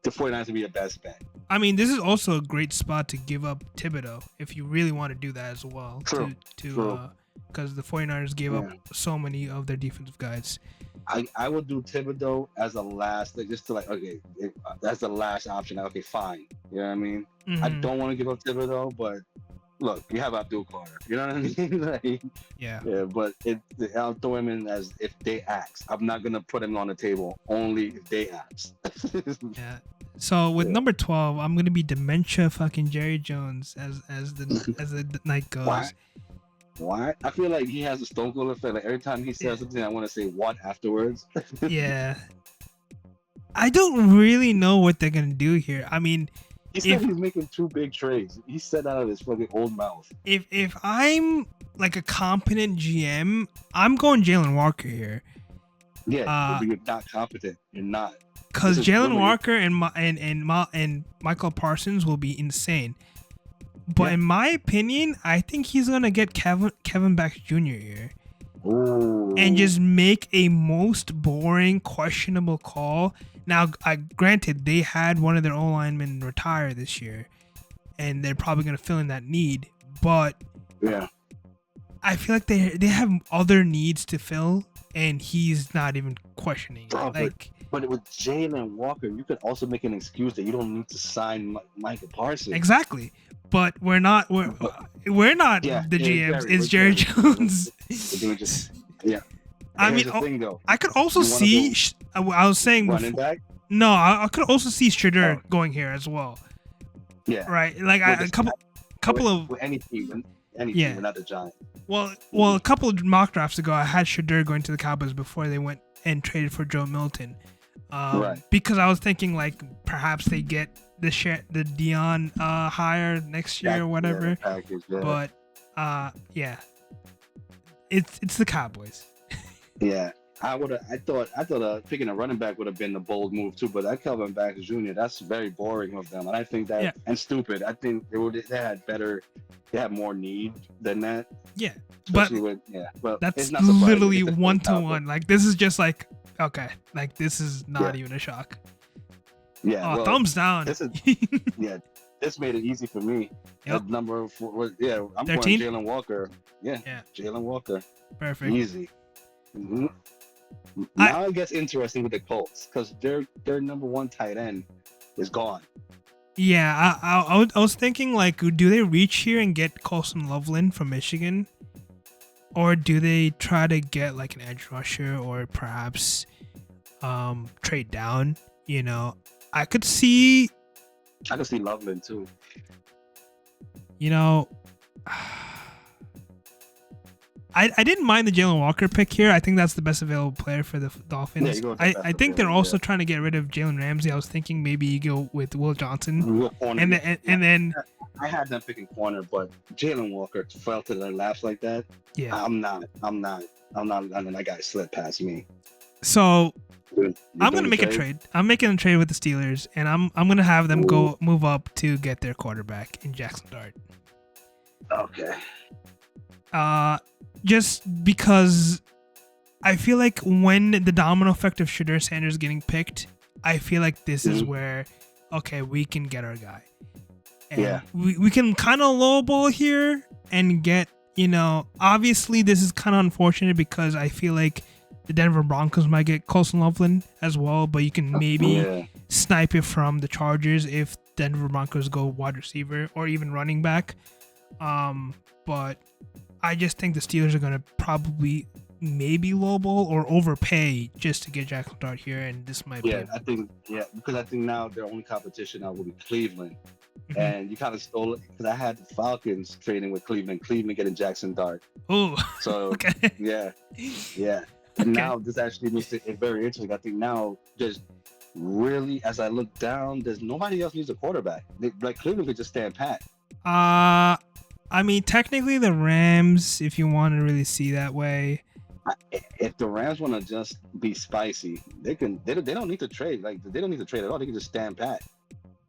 The 49ers would be the best bet. I mean, this is also a great spot to give up Thibodeau if you really want to do that as well. True. Because the 49ers gave up so many of their defensive guys. I would do Thibodeau as a last, that's the last option. Okay, fine. You know what I mean? I don't want to give up Thibodeau, but look, you have Abdul Carter. You know what I mean? Yeah, but I'll throw him in as if they ask. I'm not going to put him on the table only if they ask. Yeah. So with number 12, I'm going to be dementia fucking Jerry Jones as the night goes. What? I feel like he has a Stone Cold effect. Like every time he says something, I want to say what afterwards. Yeah. I don't really know what they're gonna do here. I mean, he said he's making 2 big trades. He said out of his fucking old mouth. If I'm like a competent GM, I'm going Jalen Walker here. Yeah, but you're not competent. You're not. Because Jalen Walker and Michael Parsons will be insane. But in my opinion, I think he's gonna get Kevin Banks Jr. here, and just make a most boring, questionable call. Now, granted, they had one of their O linemen retire this year, and they're probably gonna fill in that need. But I feel like they have other needs to fill, and he's not even questioning it. But with Jalen Walker, you could also make an excuse that you don't need to sign Michael Parsons. Exactly. But we're not the GMs. It's Jerry Jones. I mean, I could also see. I was saying running back. No, I could also see Shedeur going here as well. Yeah. Right. Like a couple of any team. any team, but not the Giants. Well, a couple of mock drafts ago, I had Shadur going to the Cowboys before they went and traded for Joe Milton. Right. Because I was thinking like perhaps they get the Dion hire next year or whatever. Package, But yeah, it's the Cowboys. Yeah. I thought picking a running back would have been a bold move too, but that Kelvin Banks Jr. that's very boring of them, and I think that and stupid. I think they had more need than that. Yeah, but that's it's not literally 1-to-1. Like this is just like okay, like this is not even a shock. Yeah, thumbs down. This made it easy for me. Yep. Number 4, I'm 13? going Jalen Walker. Yeah, Jalen Walker. Perfect. Easy. Mm-hmm. Now it gets interesting with the Colts because their number 1 tight end is gone. Yeah, I was thinking like, do they reach here and get Colson Loveland from Michigan, or do they try to get like an edge rusher or perhaps trade down? You know, I could see Loveland too. You know, I didn't mind the Jalen Walker pick here. I think that's the best available player for the Dolphins. I think they're also trying to get rid of Jalen Ramsey. I was thinking maybe you go with Will Johnson. And then I had them picking corner, but Jalen Walker fell to their laps like that. Yeah. I'm not. And then that guy slipped past me. So I'm gonna make a trade. I'm making a trade with the Steelers, and I'm gonna have them move up to get their quarterback in Jackson Dart. Okay. Just because I feel like when the domino effect of Shadur Sanders getting picked, I feel like this is where, okay, we can get our guy. And we can kind of lowball here and get, obviously this is kind of unfortunate because I feel like the Denver Broncos might get Colson Loveland as well, but you can maybe snipe it from the Chargers if Denver Broncos go wide receiver or even running back. But I just think the Steelers are going to probably maybe lowball or overpay just to get Jackson Dart here, and this might be... because I think now their only competition now will be Cleveland. Mm-hmm. And you kind of stole it because I had the Falcons trading with Cleveland getting Jackson Dart. Oh, so okay. Yeah. And now this actually makes it very interesting. I think now there's really, as I look down, there's nobody else needs a quarterback. Cleveland could just stand pat. I mean, technically the Rams, if you want to really see that way. If the Rams want to just be spicy, they can. They don't need to trade. They don't need to trade at all. They can just stand pat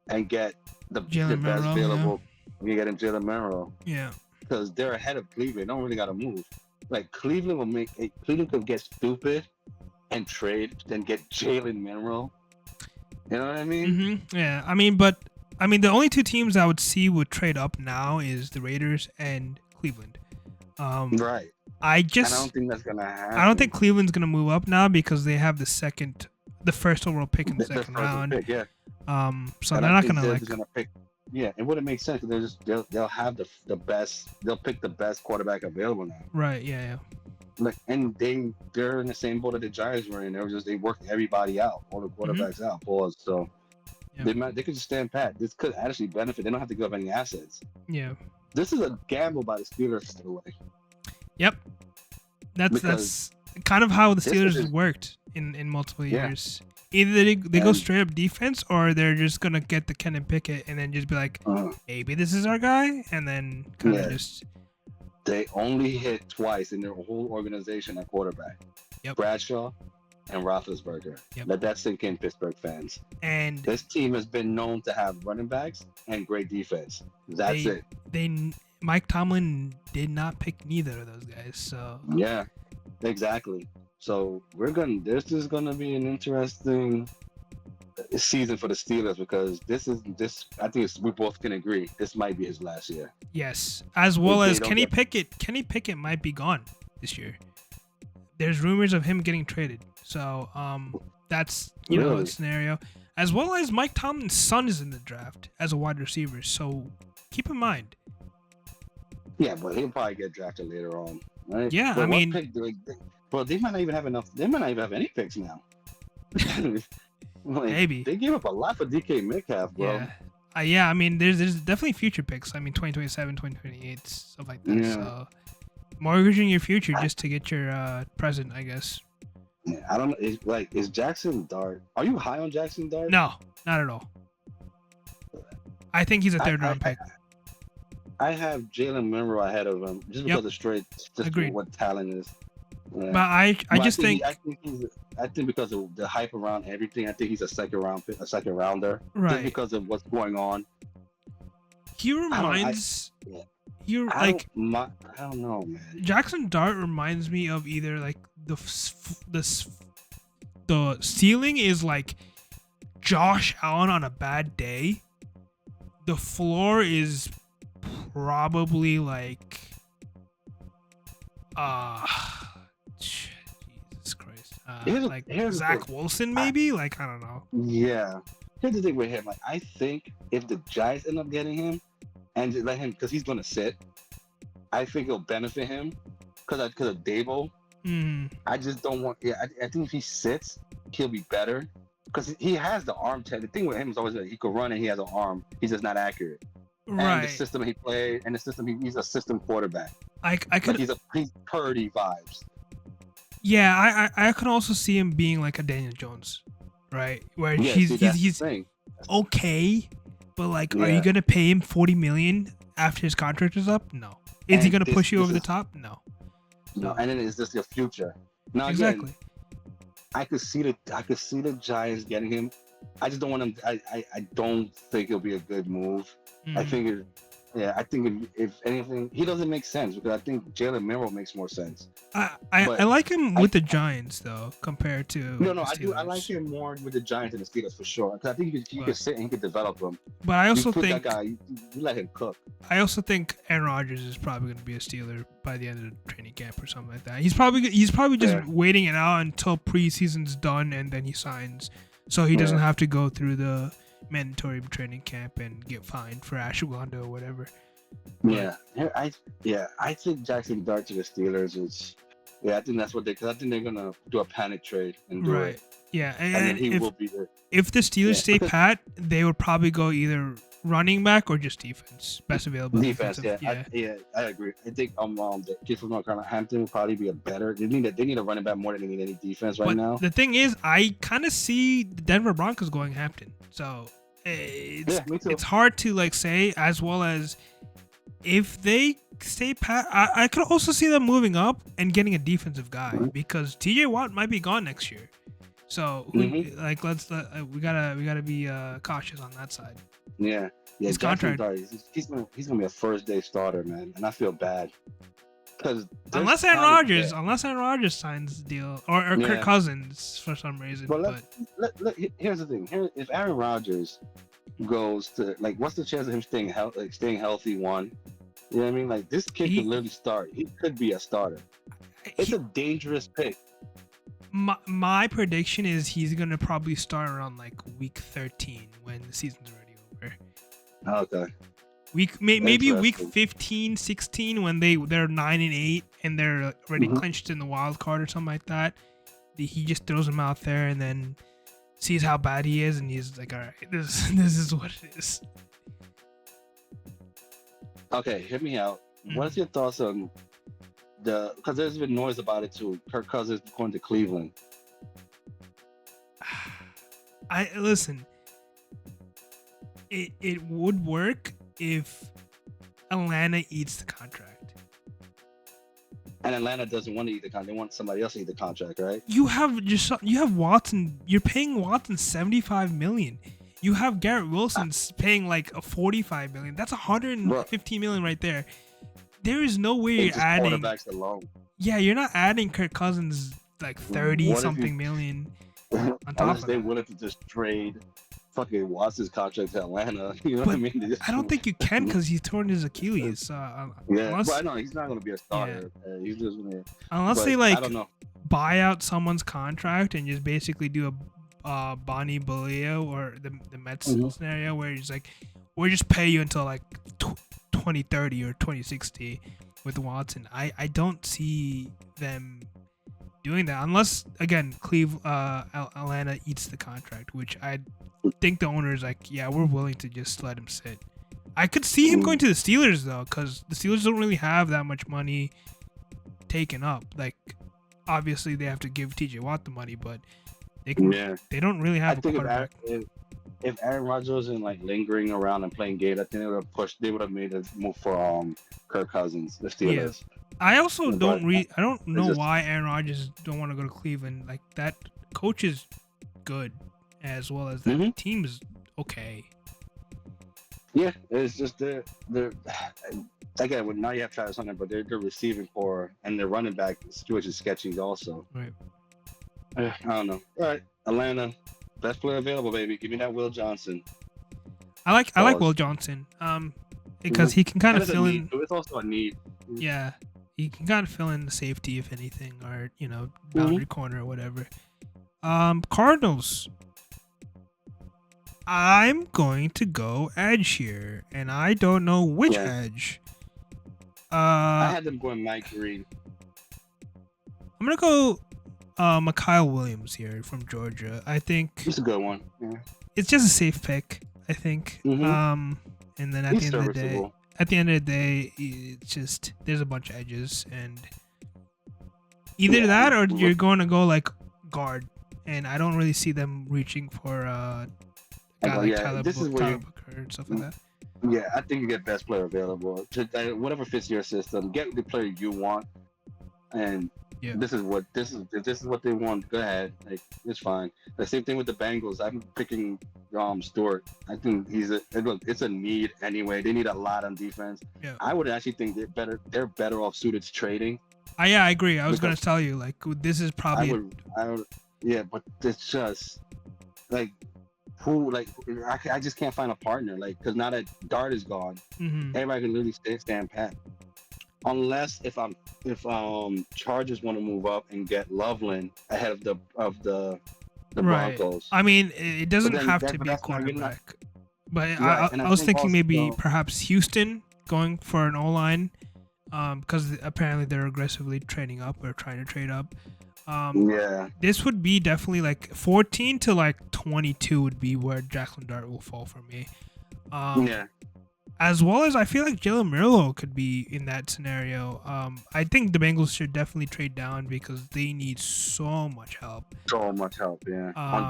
and get the best available. You get him Jalen Merrill. Yeah. Because they're ahead of Cleveland. They don't really got to move. Cleveland could get stupid and trade, then get Jalen Merrill. You know what I mean? Mm-hmm. Yeah. I mean, the only two teams I would see would trade up now is the Raiders and Cleveland. Right. I don't think that's gonna happen. I don't think Cleveland's gonna move up now because they have the first overall pick in the second round. Pick, yeah. So they're not gonna pick. Yeah, it wouldn't make sense because they'll have the best. They'll pick the best quarterback available now. Right. Yeah. And they're in the same boat that the Giants were in. They worked everybody out, all the quarterbacks out. Pause. So. Yeah. They could just stand pat. This could actually benefit. They don't have to give up any assets. Yeah. This is a gamble by the Steelers, by the way. Yep. That's kind of how the Steelers worked in multiple years. Either they go straight up defense, or they're just gonna get the Kenny Pickett and then just be like, maybe this is our guy, and then kind of just. They only hit twice in their whole organization at quarterback. Yep. Bradshaw and Roethlisberger. Yep. Let that sink in, Pittsburgh fans. And this team has been known to have running backs and great defense. That's it. Mike Tomlin did not pick neither of those guys. So yeah, exactly. So this is gonna be an interesting season for the Steelers because I think we both can agree this might be his last year. Yes, as well as Kenny Pickett. Kenny Pickett might be gone this year. There's rumors of him getting traded. So that's a scenario. As well as Mike Tomlin's son is in the draft as a wide receiver. So keep in mind. Yeah, but he'll probably get drafted later on, right? Yeah, but they might not even have enough. They might not even have any picks now. Maybe they gave up a lot for DK Metcalf, bro. Yeah, I mean, there's definitely future picks. I mean, 2027, 2028, stuff like that. Yeah. So mortgaging your future just to get your present, I guess. Yeah, I don't know. Is Jackson Dart? Are you high on Jackson Dart? No, not at all. I think he's a third round pick. I have Jalen Monroe ahead of him just because of straight, just Agreed. what talent is. Yeah. But I just think I think because of the hype around everything, I think he's a second rounder. Right. Just because of what's going on. He reminds I don't know, man. Jackson Dart reminds me of either like the ceiling is like Josh Allen on a bad day. The floor is probably like Jesus Christ. Like Zach Wilson maybe? Like I don't know. Yeah. Here's the thing with him. Like I think if the Giants end up getting him and just let him, because he's gonna sit, I think it'll benefit him because of Dable. I just don't want. Yeah, I think if he sits, he'll be better because he has the arm test. The thing with him is always that he could run and he has an arm. He's just not accurate. Right. And the system he played, and the system he's a system quarterback. I could. Like he's Purdy vibes. Yeah, I could also see him being like a Daniel Jones, right? Where he's okay, but like, are you gonna pay him $40 million after his contract is up? No. Is he gonna push you over the top? No. No, and then it's just your future. Now exactly. Again, I could see the Giants getting him. I just don't want him. I don't think it'll be a good move. I think if anything, he doesn't make sense because I think Jalen Monroe makes more sense. I like him with the Giants though compared to I do. I like him more with the Giants and the Steelers for sure because I think you can sit and he can develop them. But I also think that guy, you let him cook. I also think Aaron Rodgers is probably going to be a Steeler by the end of the training camp or something like that. He's probably just waiting it out until preseason's done and then he signs, so he doesn't have to go through the mandatory training camp and get fined for ashwagandha or whatever. I think Jackson Dart to the Steelers is. Yeah, I think that's what because I think they're gonna do a panic trade and do it. Yeah, and then he will be there. If the Steelers stay pat, they would probably go either running back or just defense, best available defense. I agree. I think the kid from North Carolina, Hampton, will probably be a better. They need a running back more than they need any defense now. The thing is, I kind of see the Denver Broncos going Hampton, so it's hard to like say, as well as if they stay pat. I could also see them moving up and getting a defensive guy because TJ Watt might be gone next year. So we gotta be cautious on that side. Yeah. His contract. He's gonna be a first day starter, man, and I feel bad because unless Aaron Rodgers signs the deal or Kirk Cousins for some reason. But here's the thing: if Aaron Rodgers goes to what's the chance of him staying healthy? One, you know what I mean? Like this kid could literally start. He could be a starter. It's a dangerous pick. My prediction is he's gonna probably start around like week 13 when the season's already over. Okay. Maybe week 15, 16 when they're 9-8 and they're already clinched in the wild card or something like that. He just throws him out there and then sees how bad he is and he's like, all right, this is what it is. Okay, hear me out. What's your thoughts on because there's been noise about it too. Kirk Cousins going to Cleveland. Listen. It would work if Atlanta eats the contract. And Atlanta doesn't want to eat the contract. They want somebody else to eat the contract, right? You have Watson. You're paying Watson $75 million. You have Garrett Wilson paying like a $45 million. That's $115 million right there. There is no way you're adding quarterbacks alone. Yeah, you're not adding Kirk Cousins like 30-something million on top of that. They willing to just trade fucking Watson's contract to Atlanta. You know what I mean? I don't think you can because he torn his Achilles. But I know he's not going to be a starter. Yeah. He's just unless they buy out someone's contract and just basically do a Bonnie Baleo or the Mets scenario where he's like, we'll just pay you until like 2030 or 2060 with Watson. I don't see them doing that unless again Atlanta eats the contract, which I think the owner is like, yeah, we're willing to just let him sit. I could see him going to the Steelers though, because the Steelers don't really have that much money taken up. Like, obviously they have to give TJ Watt the money, but they can. Yeah. They don't really have a quarterback. If Aaron Rodgers wasn't like lingering around and playing game, I think they would have pushed. They would have made a move for Kirk Cousins, the Steelers. Yeah. I also I don't know why Aaron Rodgers don't want to go to Cleveland. Like, that coach is good, as well as that team is okay. Yeah, it's just they're again. Now you have Travis Hunter, but their receiving core and their running back situation is sketchy also. Right. I don't know. All right, Atlanta, best player available, baby. Give me that Will Johnson. I like Will Johnson. Because he can kind of fill in. It's also a need. Yeah, he can kind of fill in the safety if anything, or boundary corner or whatever. Cardinals. I'm going to go edge here, and I don't know which edge. I had them going Mike Green. I'm gonna go Mikael Williams here from Georgia. I think it's a good one. Yeah. It's just a safe pick, I think. And then at the end of the day, it's just there's a bunch of edges, and either that or you're going to go like guard, and I don't really see them reaching for guy like Tyler Booker and stuff like that. Yeah, I think you get best player available. Whatever fits your system, get the player you want, and this is what they want. Go ahead, like it's fine. The same thing with the Bengals. I'm picking Stewart. I think it's a need anyway. They need a lot on defense. Yeah. I would actually think they're better off suited to trading. I agree. I was going to tell you, like, this is probably. But it's just like. I just can't find a partner, like, because now that Dart is gone, everybody can literally stand pat. Unless if Chargers want to move up and get Loveland ahead of the Broncos. I mean, it doesn't have to be a quarterback, but I was thinking maybe perhaps Houston going for an O-line, because apparently they're aggressively trading up or trying to trade up. This would be definitely like 14 to like 22 would be where Jackson Dart will fall for me. As well as I feel like Jalen Murillo could be in that scenario. I think the Bengals should definitely trade down because they need so much help. On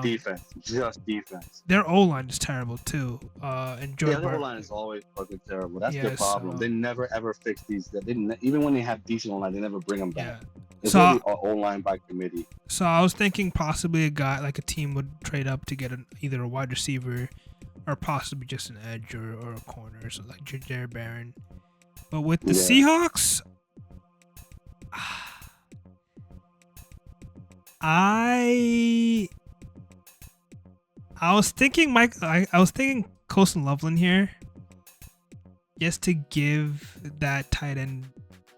defense, just defense. Their O-line is terrible too. And their O-line is always fucking terrible. That's their problem. They never ever fix these. Even when they have decent O-line, they never bring them back. It's really O-line by committee. So I was thinking possibly a team would trade up to get either a wide receiver or possibly just an edge or a corner, so like JAH Barron. But with the Seahawks, I was thinking I was thinking Colson Loveland here, just to give that tight end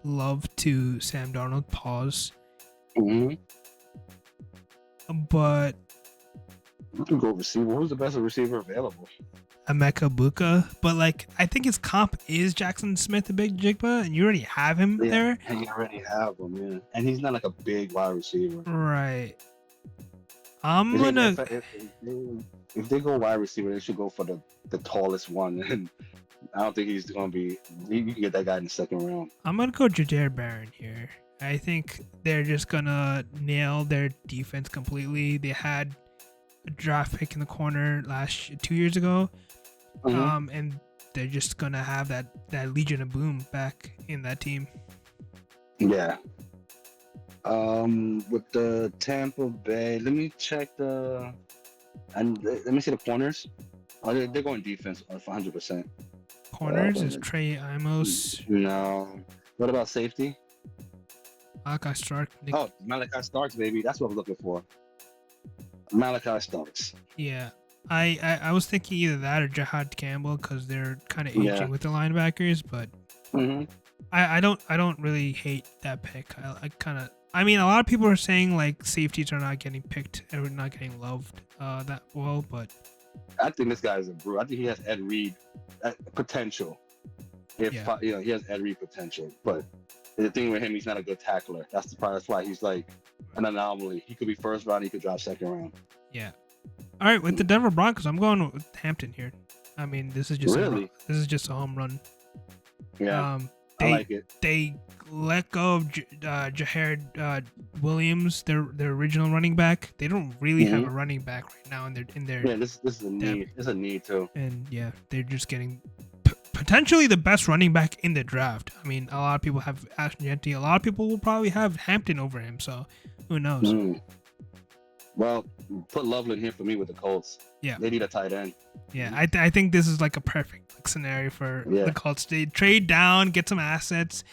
love to Sam Darnold. Pause. But you can go receiver. Who's the best receiver available? Emeka Buka, but like I think his comp is Jackson Smith, the big Jigba, and you already have him there. And you already have him, yeah. And he's not like a big wide receiver, right? If they go wide receiver, they should go for the tallest one, and I don't think he's gonna be. You can get that guy in the second round. I'm gonna go JAH Barron here. I think they're just gonna nail their defense completely. They had a draft pick in the corner 2 years ago. And they're just gonna have that Legion of Boom back in that team. Yeah. With the Tampa Bay, let me check let me see the corners. Oh, they're going defense 100%. Corners is Trey Amos. No. What about safety? Malachi Stark. Malachi Starks, baby. That's what I'm looking for. Malachi Starks. Yeah. I was thinking either that or Jahad Campbell because they're kind of aging with the linebackers, but I don't really hate that pick. I mean, a lot of people are saying like safeties are not getting picked and not getting loved that well, but I think this guy is a brute. I think he has Ed Reed potential. He has Ed Reed potential, but the thing with him, he's not a good tackler. That's why he's like an anomaly. He could be first round, he could drop second round. Yeah. All right, with the Denver Broncos, I'm going with Hampton here. I mean, this is just a home run. Yeah, They I like it. They let go of JAH Williams, their original running back. They don't really have a running back right now in their. Yeah, this is a need. It's a need too. And yeah, they're just getting potentially the best running back in the draft. I mean, a lot of people have Ashton Jeanty. A lot of people will probably have Hampton over him. So who knows? Well, put Loveland here for me with the Colts. Yeah, they need a tight end. Yeah, I think this is like a perfect scenario for the Colts. They trade down, get some assets,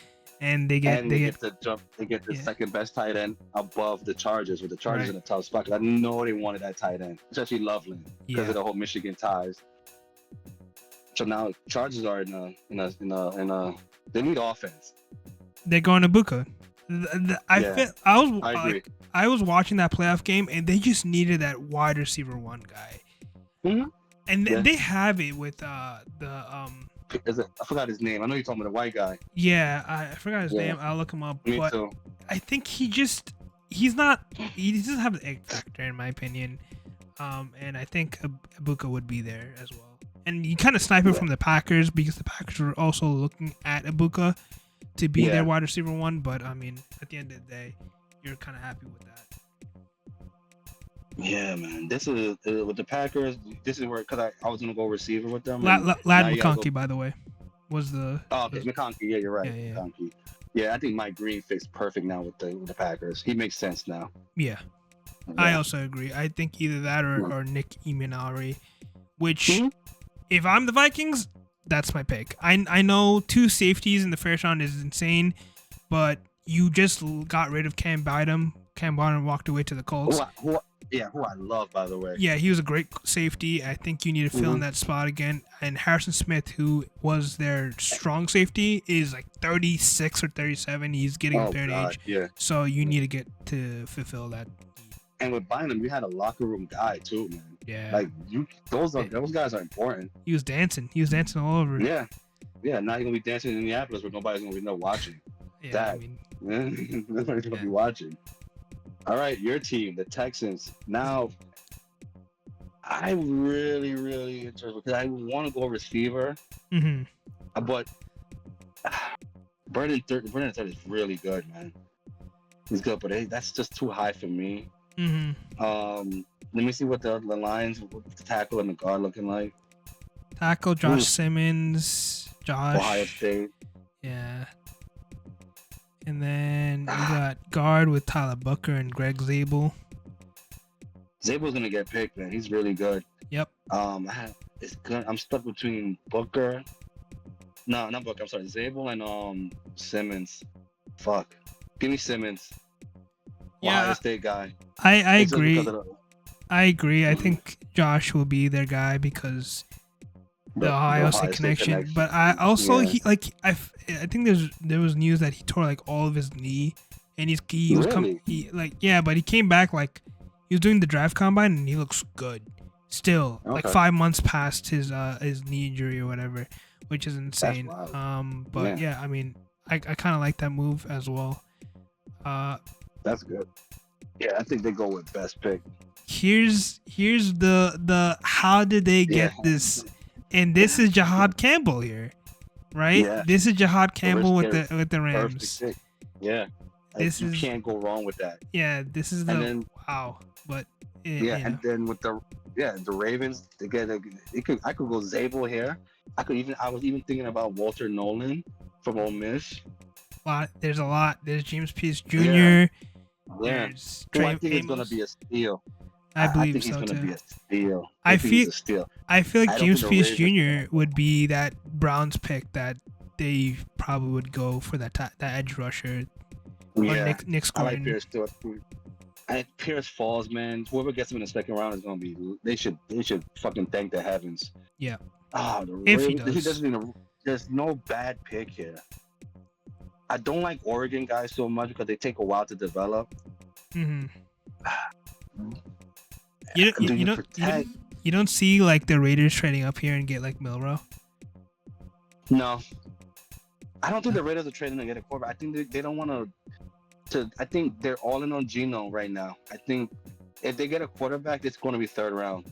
and they get the second best tight end above the Chargers, with the Chargers in a tough spot. I know they wanted that tight end, especially Loveland, because of the whole Michigan ties. So now Chargers are in a they need offense. They're going to Buka. I agree. I was watching that playoff game, and they just needed that wide receiver one guy. Mm-hmm. And they have it with I forgot his name. I know you're talking about the white guy. Yeah, I forgot his name. I'll look him up. Me too. I think he doesn't have the X factor in my opinion. And I think Ibuka would be there as well. And you kind of snipe it from the Packers, because the Packers were also looking at Ibuka to be their wide receiver one. But I mean, at the end of the day, you're kind of happy with that. Yeah, man. This is with the Packers. This is where, because I was gonna go receiver with them. Lad McConkey, by the way, was the. Oh, because McConkey. Yeah, you're right. Yeah. McConkey. Yeah, I think Mike Green fits perfect now with the Packers. He makes sense now. Yeah, I also agree. I think either that or Nick Imanari, which, if I'm the Vikings, that's my pick. I know 2 safeties in the first round is insane, but you just got rid of Cam Bynum. Cam Bynum walked away to the Colts. Who I love, by the way. Yeah, he was a great safety. I think you need to fill in that spot again. And Harrison Smith, who was their strong safety, is like 36 or 37. He's getting up there in age. Yeah. So you need to get to fulfill that. And with Bynum, you had a locker room guy too, man. Yeah. Like those guys are important. He was dancing. He was dancing all over. Yeah. Yeah. Now you're gonna be dancing in Indianapolis where nobody's gonna be watching. Yeah. Nobody's gonna be watching. All right, your team, the Texans. Now, I'm really, really interested because I want to go receiver, but Brennan Third is really good, man. He's good, but that's just too high for me. Let me see what the Lions, what the tackle and the guard looking like. Tackle Josh Simmons, Ohio State. Yeah. And then you got guard with Tyler Booker and Greg Zabel. Zabel's gonna get picked, man. He's really good. Yep. It's good. I'm stuck between Booker. No, not Booker. I'm sorry, Zabel and Simmons. Fuck. Give me Simmons. Yeah. Ohio State guy. I agree. I agree. I think Josh will be their guy because the Ohio State connection. But I also I think there was news that he tore like all of his knee, and he was coming but he came back like he was doing the draft combine and he looks good still. Okay. Like 5 months past his knee injury or whatever, which is insane. But yeah, I mean I kind of like that move as well. That's good. Yeah, I think they go with best pick. Here's the how did they get this? And this is Jahad Campbell here, right? Yeah. This is Jahad Campbell with the Rams. Yeah. You can't go wrong with that. Yeah, this is wow. But and then with the Ravens, I could go Zabel here. I was even thinking about Walter Nolan from Ole Miss. There's a lot. There's James Pierce Jr. Yeah. I think it's gonna be a steal. I believe so too. Gonna be a steal. I feel like James Pierce Jr. would be that Browns pick that they probably would go for that edge rusher. Yeah, or Nick I like Pierce too. And Pierce falls, man. Whoever gets him in the second round is gonna be. They should fucking thank the heavens. Yeah. If he does. There's no bad pick here. I don't like Oregon guys so much because they take a while to develop. You don't see like the Raiders trading up here and get like Milroe? No. I don't think the Raiders are trading to get a quarterback. I think they don't want to. I think they're all in on Geno right now. I think if they get a quarterback, it's going to be third round.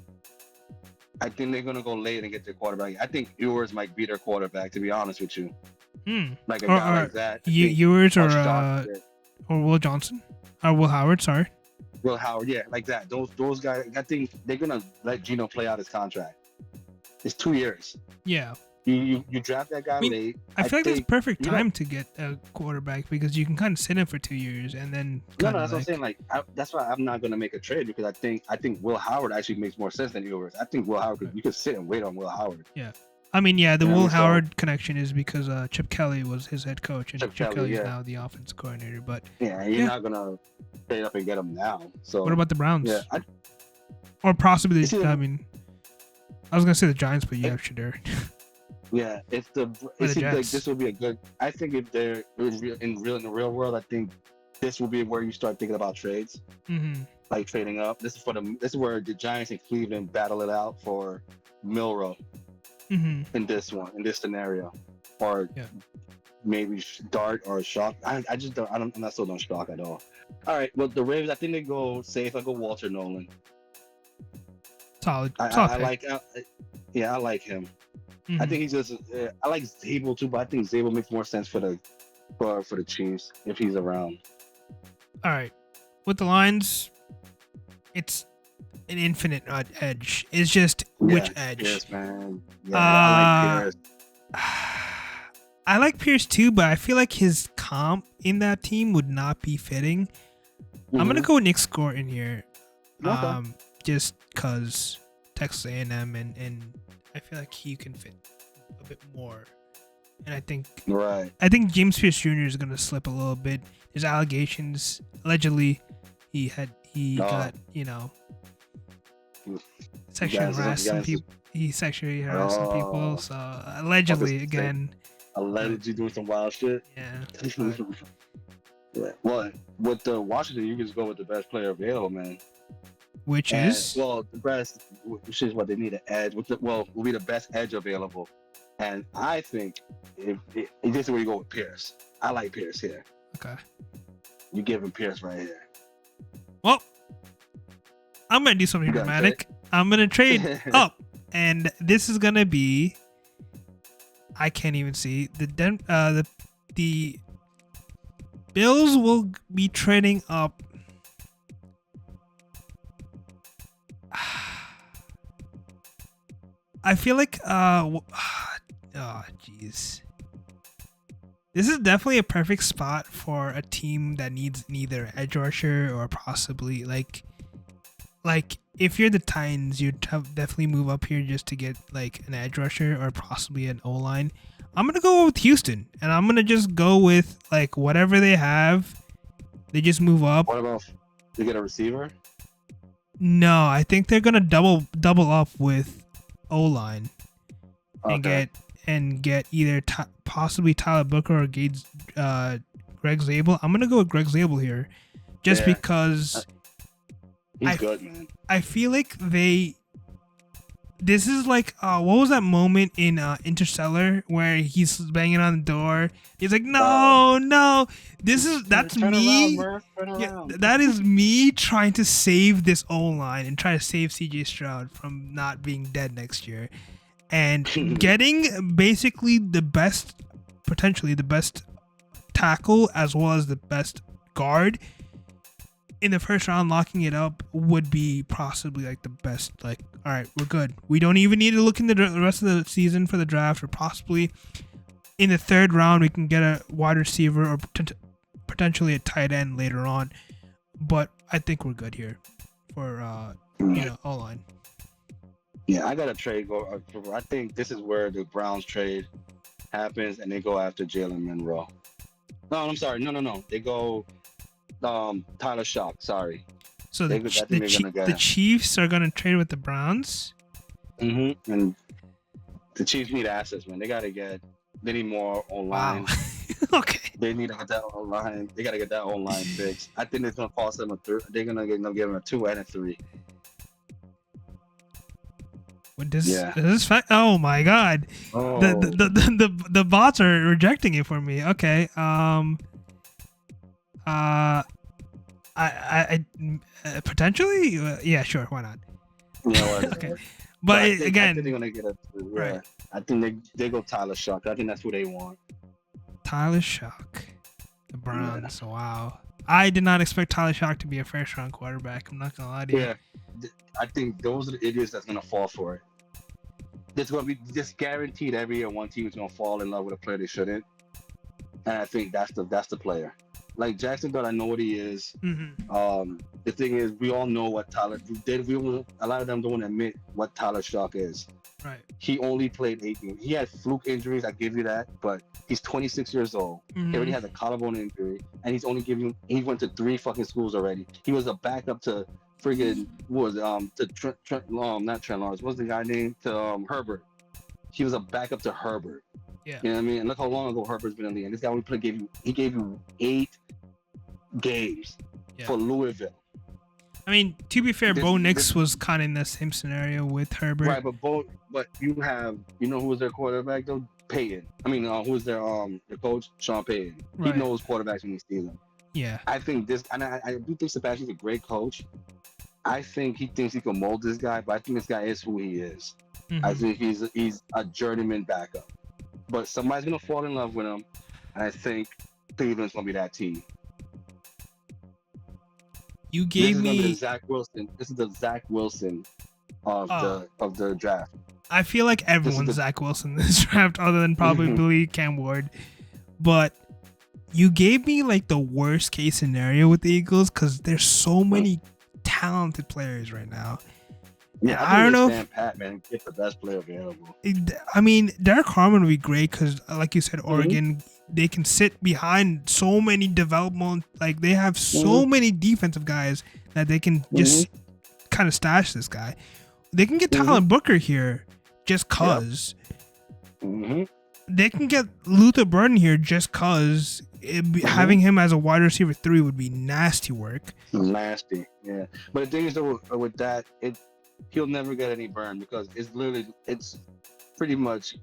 I think they're going to go late and get their quarterback. I think Ewers might be their quarterback, to be honest with you. Like a guy like that. Ewers or Will Johnson? Or Will Howard, sorry. Will Howard, yeah, like that. Those guys, I think they're going to let Geno play out his contract. It's 2 years. Yeah. You draft that guy late. I feel like it's perfect time to get a quarterback because you can kind of sit him for 2 years and then. No, that's what I'm saying. Like that's why I'm not going to make a trade because I think Will Howard actually makes more sense than Ewers. I think Will Howard you could sit and wait on Will Howard. Yeah, I mean, the Will Howard connection is because Chip Kelly was his head coach and Chip Kelly is now the offensive coordinator. But you're not going to trade up and get him now. So what about the Browns? Yeah, or possibly I mean, I was going to say the Giants, but you have Shedeur. Yeah, it seems like this will be a good. I think if they're in the real world, I think this will be where you start thinking about trades, like trading up. This is where the Giants and Cleveland battle it out for Milroe in this scenario, or maybe Dart or Shock. I just don't. I'm not sold on Shock at all. All right, well the Ravens, I think they go safe. I go Walter Nolan. Solid. I like. I like him. I think he's just. I like Zabel too, but I think Zabel makes more sense for the Chiefs if he's around. All right, with the Lions, it's an infinite edge. It's just which edge? Pierce, man. Yeah, I like Pierce. I like Pierce too, but I feel like his comp in that team would not be fitting. I'm gonna go with Nick Scorton here, just cause Texas A&M and I feel like he can fit a bit more, and I think James Pierce Jr. is gonna slip a little bit. There's allegations. Allegedly, he got sexually harassed some people. He sexually harassed some people. So allegedly, again. Allegedly doing some wild shit. Yeah. Well, with the Washington, you can just go with the best player available, man. Which is the best, which is what they need an edge. Will be the best edge available, and I think if this is where you go with Pierce. I like Pierce here. Okay, you give him Pierce right here. Well, I'm gonna do something dramatic. I'm gonna trade up, and this is gonna be. I can't even see the Bills will be trading up. I feel like jeez. This is definitely a perfect spot for a team that needs neither edge rusher or possibly like if you're the Titans, you'd definitely move up here just to get like an edge rusher or possibly an O-line. I'm gonna go with Houston, and I'm gonna just go with like whatever they have. They just move up. What about they get a receiver? No, I think they're gonna double up with O-line and get either possibly Tyler Booker or Greg Zabel. I'm gonna go with Greg Zabel here, just because he's good, man. I feel like this is like what was that moment in Interstellar where he's banging on the door? He's like, no. That's me. That is me trying to save this O-line and try to save CJ Stroud from not being dead next year, and getting basically potentially the best tackle as well as the best guard in the first round. Locking it up would be possibly like the best. Like, all right, we're good. We don't even need to look into the rest of the season for the draft, or possibly in the third round we can get a wide receiver or potentially a tight end later on. But I think we're good here for O-line. Yeah, I got a trade go. I think this is where the Browns trade happens, and they go after Jalen Monroe. No, I'm sorry. No. They go Tyler Shock. Sorry. So the Chiefs are going to trade with the Browns? Mm-hmm. And the Chiefs need assets, man. They need more online. Wow. Okay. They need to get that online. They got to get that online fixed. I think it's going to cost them they're going to give them a 2 and a 3. What does this fact? Oh my God! Oh. The bots are rejecting it for me. Okay. Potentially, yeah, sure, why not? Yeah, well, Okay, but but I think they're again, gonna get a right? I think they go Tyler Shock. I think that's who they want. Tyler Shock, the Yeah. Browns. Wow, I did not expect Tyler Shock to be a first round quarterback. I'm not gonna lie to you. Yeah. I think those are the idiots that's gonna fall for it. There's gonna be just guaranteed every year one team is gonna fall in love with a player they shouldn't, and I think that's the player. Like Jacksonville, I know what he is. Mm-hmm. The thing is, we all know what Tyler. A lot of them don't admit what Tyler Shock is. Right. He only played 8 games. He had fluke injuries. I give you that, but he's 26 years old. Mm-hmm. He already has a collarbone injury, and he's only giving. He went to 3 fucking schools already. He was a backup to friggin' what was to not Trent Lawrence. What's the guy named to Herbert? He was a backup to Herbert. Yeah. You know what I mean? And look how long ago Herbert's been in the league. And this guy only gave you 8 games for Louisville. I mean, to be fair, Bo Nix was kind of in the same scenario with Herbert. Right, but you know who was their quarterback though? Payton. I mean, who's their coach? Sean Payton. Right. He knows quarterbacks when he sees them. Yeah. I think I do think Sebastian's a great coach. I think he thinks he can mold this guy, but I think this guy is who he is. Mm-hmm. I think he's a journeyman backup. But somebody's gonna fall in love with him, and I think Cleveland's gonna be that team. You gave me Zach Wilson. This is the Zach Wilson of the draft. I feel like everyone's Zach Wilson in this draft, other than probably Cam Ward. But you gave me like the worst case scenario with the Eagles because there's so many talented players right now. Yeah, I don't know. Stand pat, man, get the best player available. I mean, Derek Harmon would be great because, like you said, Oregon. They can sit behind so many development, like they have so many defensive guys that they can just kind of stash this guy. They can get Tyler Booker here just cause. They can get Luther Burden here just cause having him as a wide receiver 3 would be nasty work. Nasty, yeah. But the thing is, though, with that, he'll never get any burn because it's pretty much.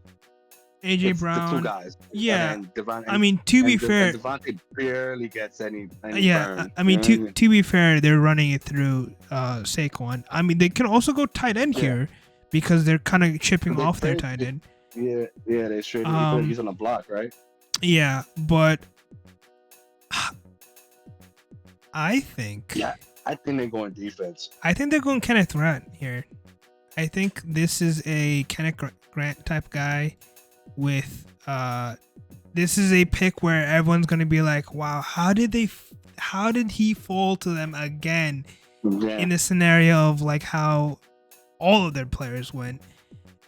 AJ Brown, the 2 guys. Yeah, I mean, to be fair, Devontae barely gets any yeah, burn. I mean, to be fair, they're running it through Saquon. I mean, they can also go tight end here because they're kind of chipping off their tight end. Yeah, they straight. He's on the block, right? Yeah, but I think. Yeah, I think they're going defense. I think they're going Kenneth Grant here. I think this is a Kenneth Grant type guy. With this is a pick where everyone's gonna be like, wow, how did he fall to them again in the scenario of like how all of their players went.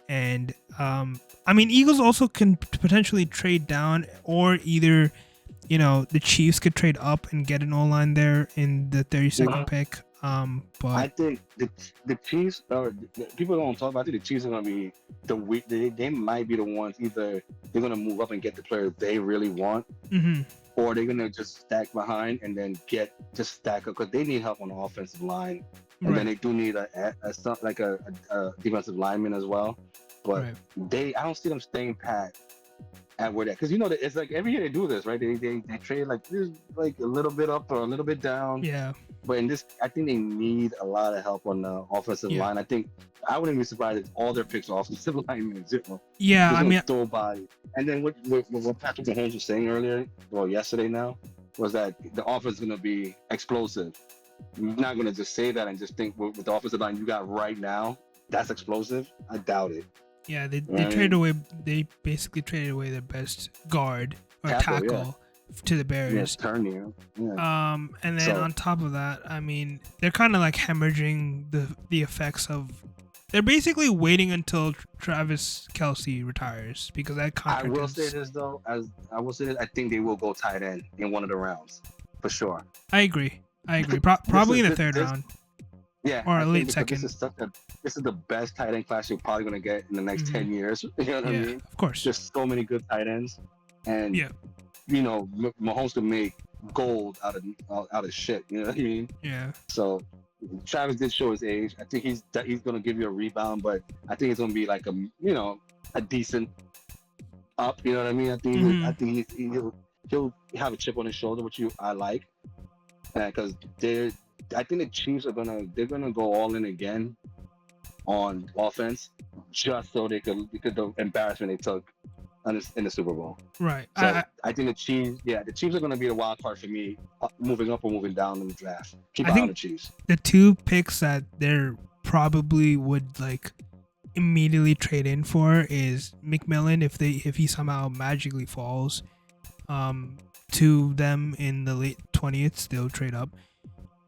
And I mean, Eagles also can potentially trade down, or either the Chiefs could trade up and get an O-line there in the 32nd pick. But I think the Chiefs, people don't talk about. I think the Chiefs are going to be they might be the ones. Either they're going to move up and get the players they really want, or they're going to just stack behind and then just stack up because they need help on the offensive line, and then they do need a defensive lineman as well. But I don't see them staying pat at where that, because it's like every year they do this, right? They trade like a little bit up or a little bit down. Yeah. But in this, I think they need a lot of help on the offensive line. I think I wouldn't be surprised if all their picks are offensive linemen. Yeah, I mean, throw body. And then what Patrick Mahomes was saying earlier, well, yesterday now, was that the offense is going to be explosive. You're not going to just say that and just think with the offensive line you got right now, that's explosive. I doubt it. Yeah, they traded away. They basically traded away their best guard or tackle to the Bears. And then on top of that, I mean, they're kind of like hemorrhaging the effects of. They're basically waiting until Travis Kelce retires because that contract. I will say this though, I think they will go tight end in one of the rounds for sure. I agree. Probably in the third round. Yeah, or a late second. This is the best tight end class you're probably going to get in the next 10 years. You know what I mean? Of course. Just so many good tight ends. And, Mahomes can make gold out of shit. You know what I mean? Yeah. So, Travis did show his age. I think he's going to give you a rebound, but I think it's going to be like a decent up. You know what I mean? I think he'll have a chip on his shoulder, which I like. because I think the Chiefs they're gonna go all in again on offense, just so they could the embarrassment they took in the Super Bowl. Right. So I think the Chiefs are gonna be the wild card for me, moving up or moving down in the draft. Keep an eye on the Chiefs. The two picks that they're probably would like immediately trade in for is McMillan if he somehow magically falls to them in the late 20th, they'll trade up.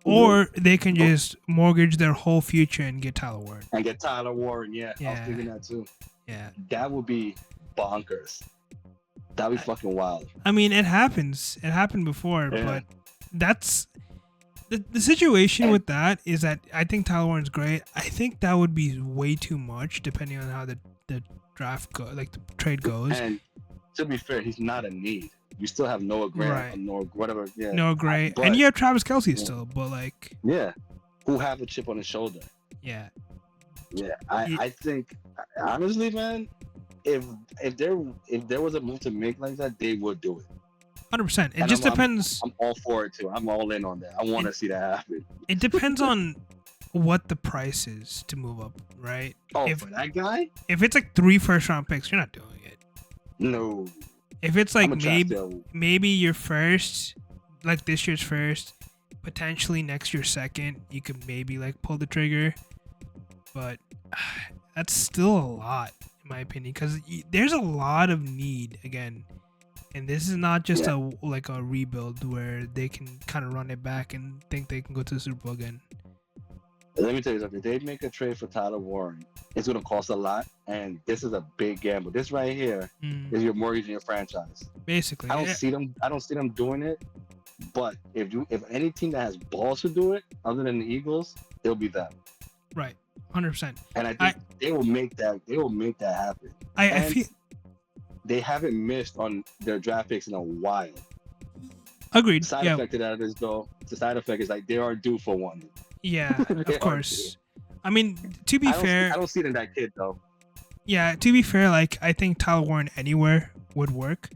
Or they can just mortgage their whole future and get Tyler Warren. Yeah. I was thinking that too. Yeah. That would be bonkers. That'd be fucking wild. I mean, it happens. It happened before, but that's the situation with that is that I think Tyler Warren's great. I think that would be way too much depending on how the draft the trade goes. And to be fair, he's not a need. You still have Noah Grant or whatever. Yeah. Noah Gray. And you have Travis Kelce still, but like who have a chip on his shoulder. Yeah. Yeah. I think honestly, man, if there was a move to make like that, they would do it. 100%. It just depends. I'm all for it too. I'm all in on that. I want to see that happen. It depends on what the price is to move up, right? Oh, for that guy? If it's like 3 first-round picks, you're not doing it. No. If it's like maybe your first, like this year's first, potentially next year's second, you could maybe like pull the trigger. But that's still a lot, in my opinion, because there's a lot of need again. And this is not just a rebuild where they can kind of run it back and think they can go to the Super Bowl again. Let me tell you something. If they make a trade for Tyler Warren, it's going to cost a lot, and this is a big gamble. This right here is your mortgage in your franchise. Basically, I don't see them doing it. But if any team that has balls to do it, other than the Eagles, it'll be them. Right, 100%. And I think they will make that. They will make that happen. I feel they haven't missed on their draft picks in a while. Agreed. The side effect to that is though. The side effect is like they are due for one. Yeah, of course. I mean, to be fair, I don't see it in that kid though. Yeah, to be fair, like I think Tyler Warren anywhere would work.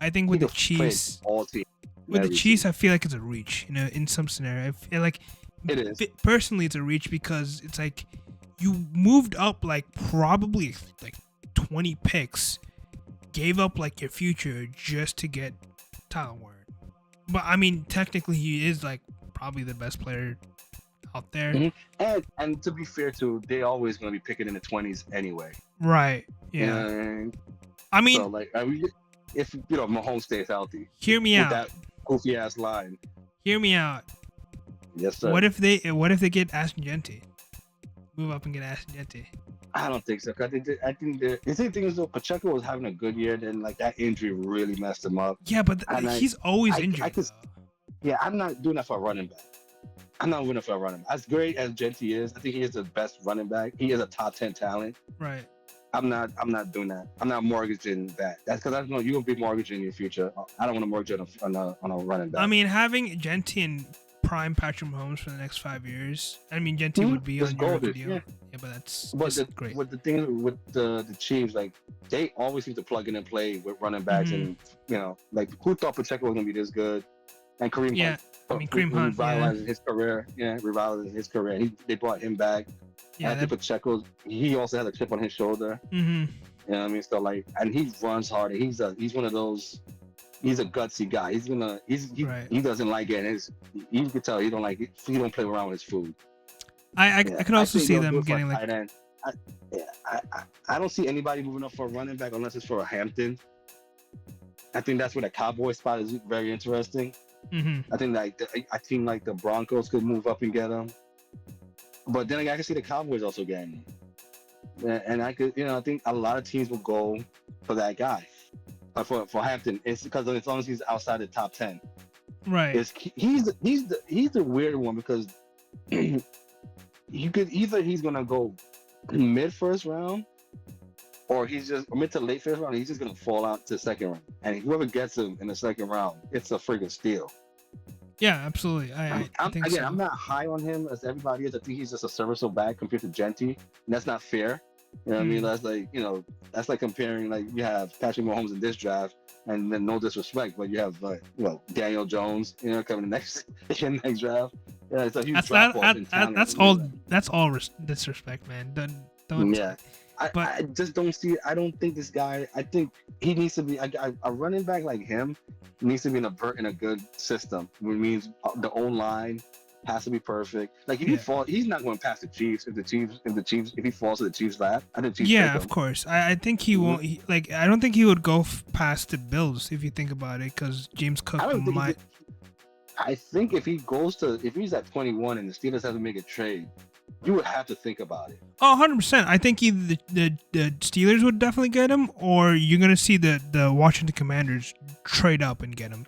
I think with the Chiefs, I feel like it's a reach. In some scenario, I feel like it is. Personally, it's a reach because it's like you moved up like probably like 20 picks, gave up like your future just to get Tyler Warren. But I mean, technically, he is like probably the best player out there. Mm-hmm. And to be fair too, they always going to be picking in the 20s anyway. Right. Yeah. I mean, so like if Mahomes stays healthy, hear me out. That goofy ass line. Hear me out. Yes, sir. What if they get Ashton Genty? Move up and get Ashton Genty. I don't think so. I think the thing is though, Pacheco was having a good year, then like that injury really messed him up. Yeah, but he's always injured. I'm not doing that for a running back. I'm not winning for a running back. As great as Genty is, I think he is the best running back. He is a top 10 talent. Right. I'm not doing that. I'm not mortgaging that. That's because I know you're gonna be mortgaging your future. I don't want to mortgage on a running back. I mean, having Genty and prime Patrick Mahomes for the next 5 years. I mean, Genty would be on your video. Yeah, but that's great. With the thing with the Chiefs, like they always seem to plug in and play with running backs, and like who thought Pacheco was gonna be this good? And Kareem Hunt. I mean, Kareem Hunt revitalizing his career. Yeah, revitalizing his career. They brought him back. Yeah, I think Pacheco, he also has a chip on his shoulder. Mm-hmm. You know what I mean? So like, and he runs hard. He's one of those. He's a gutsy guy. He doesn't like getting you can tell he don't like it. He don't play around with his food. I could also see them getting like. I don't see anybody moving up for a running back unless it's for a Hampton. I think that's where the Cowboy spot is very interesting. Mm-hmm. I think like the Broncos could move up and get him, but then I can see the Cowboys also getting him. And I could, I think a lot of teams will go for that guy. But for Hampton, it's because as long as he's outside the top 10, right? He's the weird one because he's gonna go mid first round, or he's just mid to late first round. He's just gonna fall out to the second round, and whoever gets him in the second round, it's a freaking steal. Yeah, absolutely. I think so. I'm not high on him as everybody is. I think he's just a serviceable back compared to Genty, and that's not fair. You know what I mean? That's like, that's like comparing, like, you have Patrick Mahomes in this draft, and then no disrespect, but you have, Daniel Jones, coming next in the next draft. Yeah, it's a huge drop off in talent. That's all disrespect, man. Don't. Yeah. But I just don't see. I don't think this guy. I think he needs to be a running back like him. Needs to be in a good system, which means the O line has to be perfect. Like if he fall, he's not going past the Chiefs. If he falls to the Chiefs' lap, I think Chiefs. Yeah, of course. I think he won't. I don't think he would go past the Bills if you think about it, because James Cook might. I think if he's at 21 and the Steelers have to make a trade, you would have to think about it. Oh, 100%. I think either the Steelers would definitely get him, or you're going to see the Washington Commanders trade up and get him,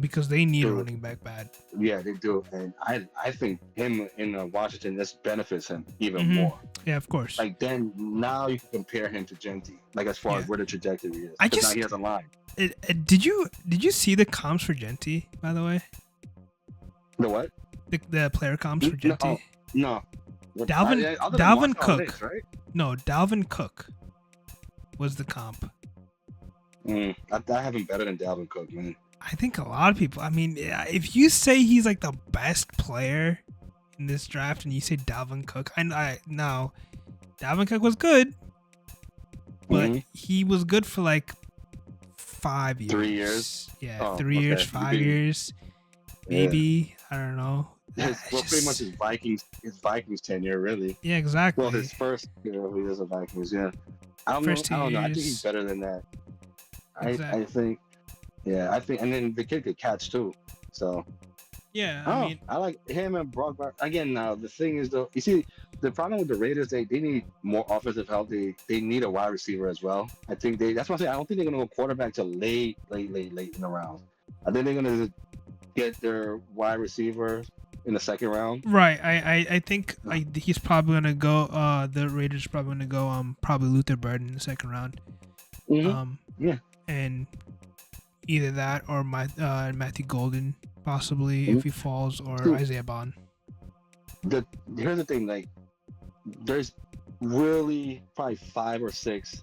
because they need a running back bad. Yeah, they do. And I think him in Washington, this benefits him even more. Yeah, of course. Like, then now you can compare him to Genty, like as far as where the trajectory is. Now he has a line. Did you see the comps for Genty, by the way? The what? The player comps for Genty? No. Dalvin Cook. This, right? No, Dalvin Cook was the comp. I have him better than Dalvin Cook, man. I think a lot of people. I mean, if you say he's like the best player in this draft, and you say Dalvin Cook, no, Dalvin Cook was good, but he was good for like 5 years. 3 years. Yeah, 3 years, 5 years, maybe. I don't know. Pretty much his Vikings tenure, really. Yeah, exactly. Well, his first year he was a Vikings, yeah. I don't know. I think he's better than that. Exactly. I think, and then the kid could catch too. So. Yeah, I like him and Brock. Again, now the thing is though, you see, the problem with the Raiders, they need more offensive help. They need a wide receiver as well. I think that's why I say I don't think they're gonna go quarterback till late in the round. I think they're gonna get their wide receiver in the second round. Right. I think he's probably gonna go. The Raiders are probably gonna go. Probably Luther Burden in the second round. Yeah. And either that or Matthew Golden possibly if he falls, or Isaiah Bond. Here's the thing, like there's really probably 5 or 6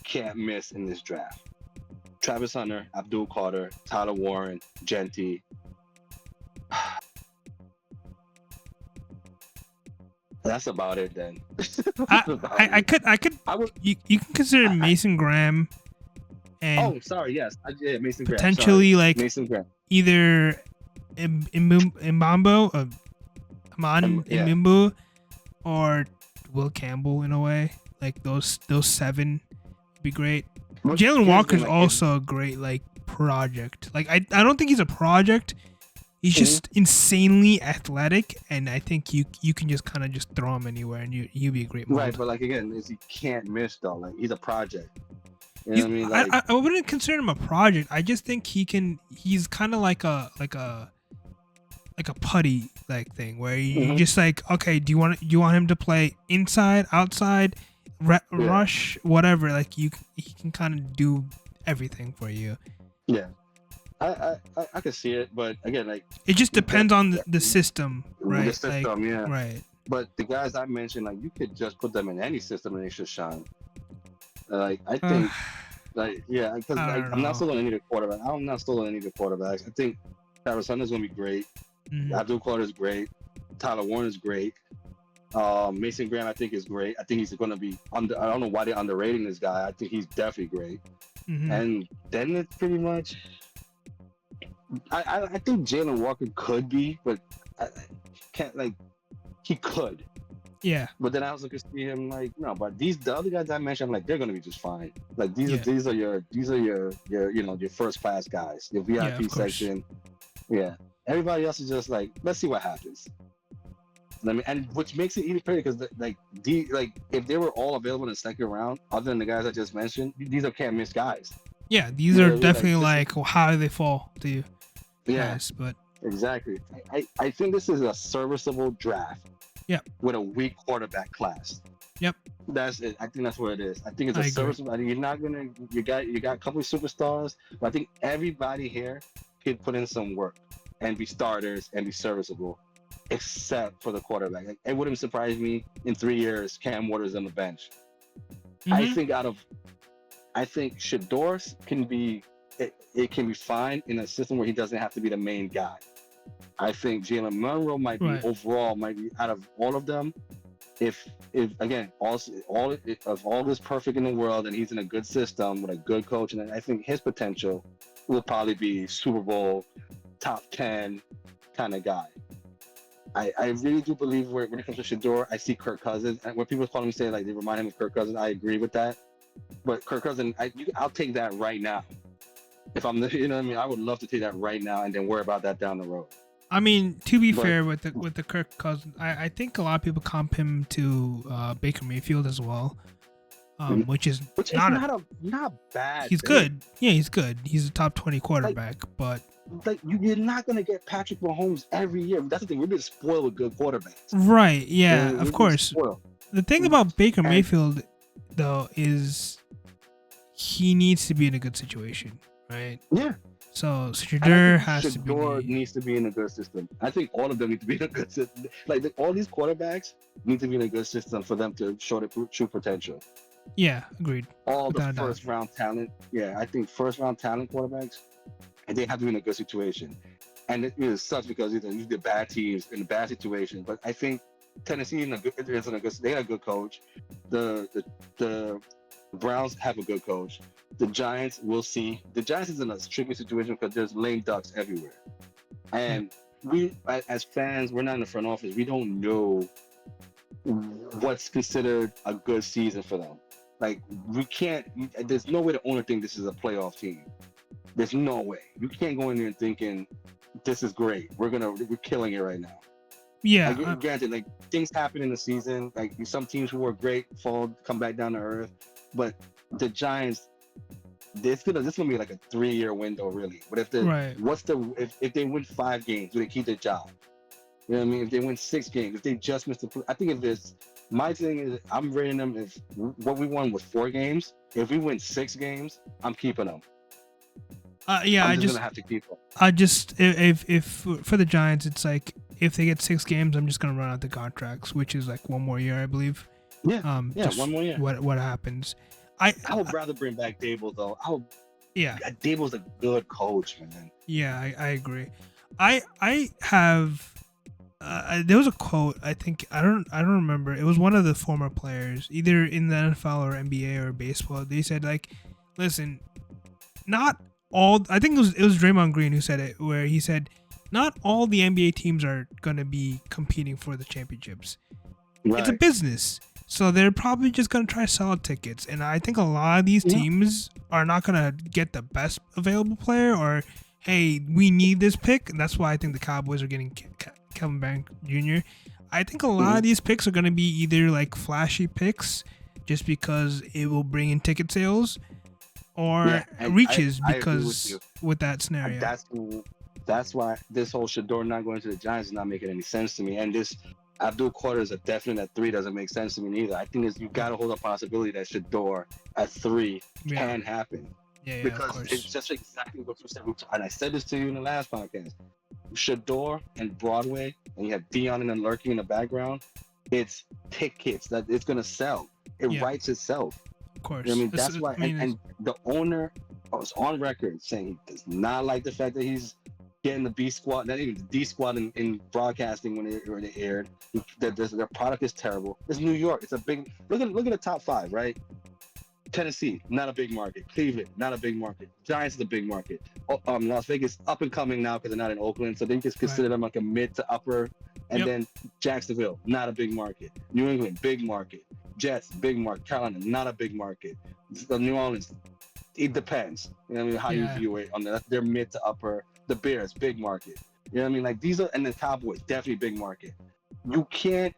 can't miss in this draft. Travis Hunter, Abdul Carter, Tyler Warren, Genty. That's about it then. You can consider Mason Graham and Mason Graham. Potentially Mason Graham. Either Mbambo, Mbimbu, or Will Campbell in a way. Like those 7 would be great. Jalen Walker's also a great project. Like I don't think he's a project. He's just insanely athletic, and I think you can just kind of just throw him anywhere, and you'd be a great mold. Right, but again, he can't miss though. Like he's a project. You know what I mean? I wouldn't consider him a project. I just think he's kind of like a putty thing where you just okay, do you want him to play inside, outside, rush, whatever? Like he can kind of do everything for you. Yeah. I can see it, but again, it just depends on the system, right? The system, yeah. Right. But the guys I mentioned, you could just put them in any system and they should shine. I think, because I'm not still on any of the quarterbacks. I'm not still on any of the quarterbacks. I think Travis Hunter's gonna be great. Abdul Carter is great. Tyler Warren is great. Mason Graham, I think, is great. I think he's gonna be I don't know why they're underrating this guy. I think he's definitely great. And then it's pretty much. I think Jalen Walker could be, but he could. Yeah. But then I also could see him no. But the other guys I mentioned, they're gonna be just fine. These are your your first class guys, your VIP section. Yeah. Everybody else is just let's see what happens. And which makes it even crazy because if they were all available in the second round, other than the guys I just mentioned, these are can't miss guys. Yeah, these are definitely how do they fall to you? Yeah, yes, but exactly. I think this is a serviceable draft. Yep. With a weak quarterback class. Yep. That's it. I think that's what it is. I think it's a serviceable. I mean, you're not gonna. You got a couple of superstars, but I think everybody here can put in some work and be starters and be serviceable, except for the quarterback. It wouldn't surprise me in 3 years Cam Waters on the bench. I think Shador can be it can be fine in a system where he doesn't have to be the main guy. I think Jalen Monroe might be out of all of them. If again all is perfect in the world and he's in a good system with a good coach, and I think his potential will probably be Super Bowl top 10 kind of guy. I really do believe when it comes to Shador, I see Kirk Cousins. And when people call him say like they remind him of Kirk Cousins, I agree with that. But Kirk Cousins, I'll take that right now. If I'm you know what I mean, I would love to take that right now and then worry about that down the road. I mean, to be fair with the Kirk Cousins, I think a lot of people comp him to Baker Mayfield as well, which is not bad. He's good. Yeah, he's good. He's a top 20 quarterback, but you're not gonna get Patrick Mahomes every year. That's the thing. We've been spoiled with good quarterbacks. Right. Yeah. Of course. The thing about Baker Mayfield, though, is he needs to be in a good situation, right? Yeah. So Shador needs to be in a good system. I think all of them need to be in a good system. Like all these quarterbacks need to be in a good system for them to show their true potential. Yeah, agreed. All the first round talent. Yeah, I think first round talent quarterbacks, and they have to be in a good situation. And it sucks because you get bad teams in a bad situation. But I think Tennessee they got a good coach. The Browns have a good coach. The Giants, we'll see. The Giants is in a tricky situation because there's lame ducks everywhere. And we, as fans, we're not in the front office. We don't know what's considered a good season for them. Like, there's no way the owner think this is a playoff team. There's no way. You can't go in there thinking, this is great. We're killing it right now. Yeah. Granted, like, things happen in the season. Like, some teams who are great come back down to earth. But the Giants, this gonna be like a 3-year window, really. But if if they win 5 games, do they keep their job? You know what I mean? If they win 6 games, if they just missed I think if it's my thing is I'm rating them if what we won was 4 games. If we win 6 games, I'm keeping them. Yeah, I'm just gonna have to keep them. If for the Giants, it's like if they get 6 games, I'm just gonna run out the contracts, which is like 1 more year, I believe. Yeah. 1 more year. What happens? I would rather bring back Dable though. Dable's a good coach, man. Yeah, I agree. I have there was a quote, I think I don't remember. It was one of the former players, either in the NFL or NBA or baseball. They said like, listen, not all. I think it was Draymond Green who said it, where he said, not all the NBA teams are gonna be competing for the championships. Right. It's a business. So they're probably just going to try to sell tickets. And I think a lot of these teams are not going to get the best available player or, hey, we need this pick. And that's why I think the Cowboys are getting Kevin Bank Jr. I think a lot of these picks are going to be either like flashy picks just because it will bring in ticket sales or reaches because with that scenario. That's why this whole Shador not going to the Giants is not making any sense to me. And this Abdul Carter is a definite at 3 doesn't make sense to me neither. I think you got to hold a possibility that Shador at 3 can happen. Yeah, because it's just exactly what you said. And I said this to you in the last podcast. Shador and Broadway, and you have Dion and then lurking in the background. It's tickets that it's gonna sell. It writes itself. Of course. You know what I mean, that's why. And the owner was on record saying he does not like the fact that he's getting the B squad, not even the D squad in broadcasting when it aired. Their product is terrible. It's New York. It's a big look at the top 5, right? Tennessee, not a big market. Cleveland, not a big market. Giants is a big market. Las Vegas, up and coming now because they're not in Oakland, so they just consider them like a mid to upper. And then Jacksonville, not a big market. New England, big market. Jets, big market. Carolina, not a big market. New Orleans, it depends. You know what I mean? How you view it on that. They're mid to upper. The Bears, big market. You know what I mean? Like these are, and the Cowboys, definitely big market. You think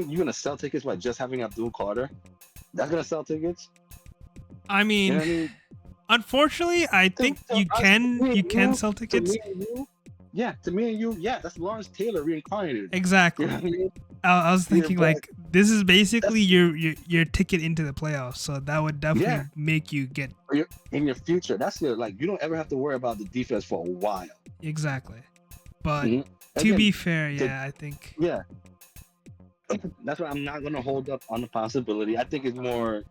you're gonna sell tickets by just having Abdul Carter? That's gonna sell tickets? I mean, you know what I mean? Unfortunately, I think you can sell tickets. To me and you, that's Lawrence Taylor reincarnated. Exactly. You know what I mean? I was thinking like this is basically your ticket into the playoffs, so that would definitely make you get in your future. That's you don't ever have to worry about the defense for a while. Exactly, but to be fair, I think That's why I'm not gonna hold up on the possibility. I think it's more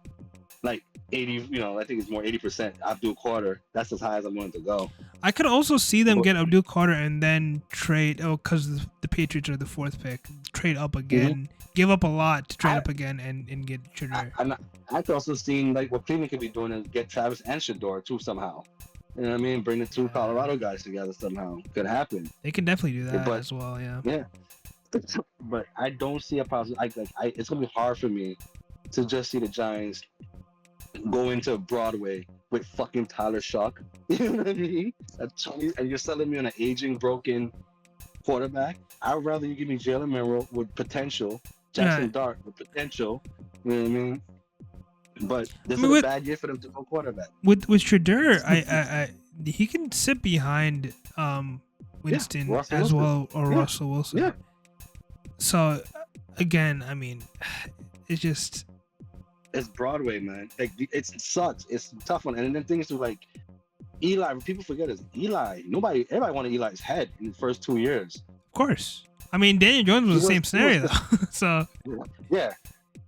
like 80. I think it's more 80% Abdul Carter. That's as high as I'm willing to go. I could also see them get Abdul Carter and then trade. Oh, because the Patriots are the 4th pick. Trade up again, give up a lot to trade up again, and get Shedeur. I could also see like what Cleveland could be doing is get Travis and Shedeur too somehow. You know what I mean? Bring the two Colorado guys together somehow. Could happen. They can definitely do that as well. Yeah. Yeah. But I don't see a possibility. It's gonna be hard for me to just see the Giants go into Broadway with fucking Tyler Shock. You know what I mean? And you're selling me on an aging, broken quarterback. I'd rather you give me Jalen Merrill with potential, Jackson Dart with potential. You know what I mean? But this is a bad year for them to go quarterback. With Shedeur, I he can sit behind Winston as well, or Russell Wilson. Yeah. So again, I mean, it's just. It's Broadway, man. Like it sucks. It's a tough one. And then things like Eli. People forget is Eli. Everybody wanted Eli's head in the first 2 years. Of course. I mean, Daniel Jones was the same scenario though. So. Yeah.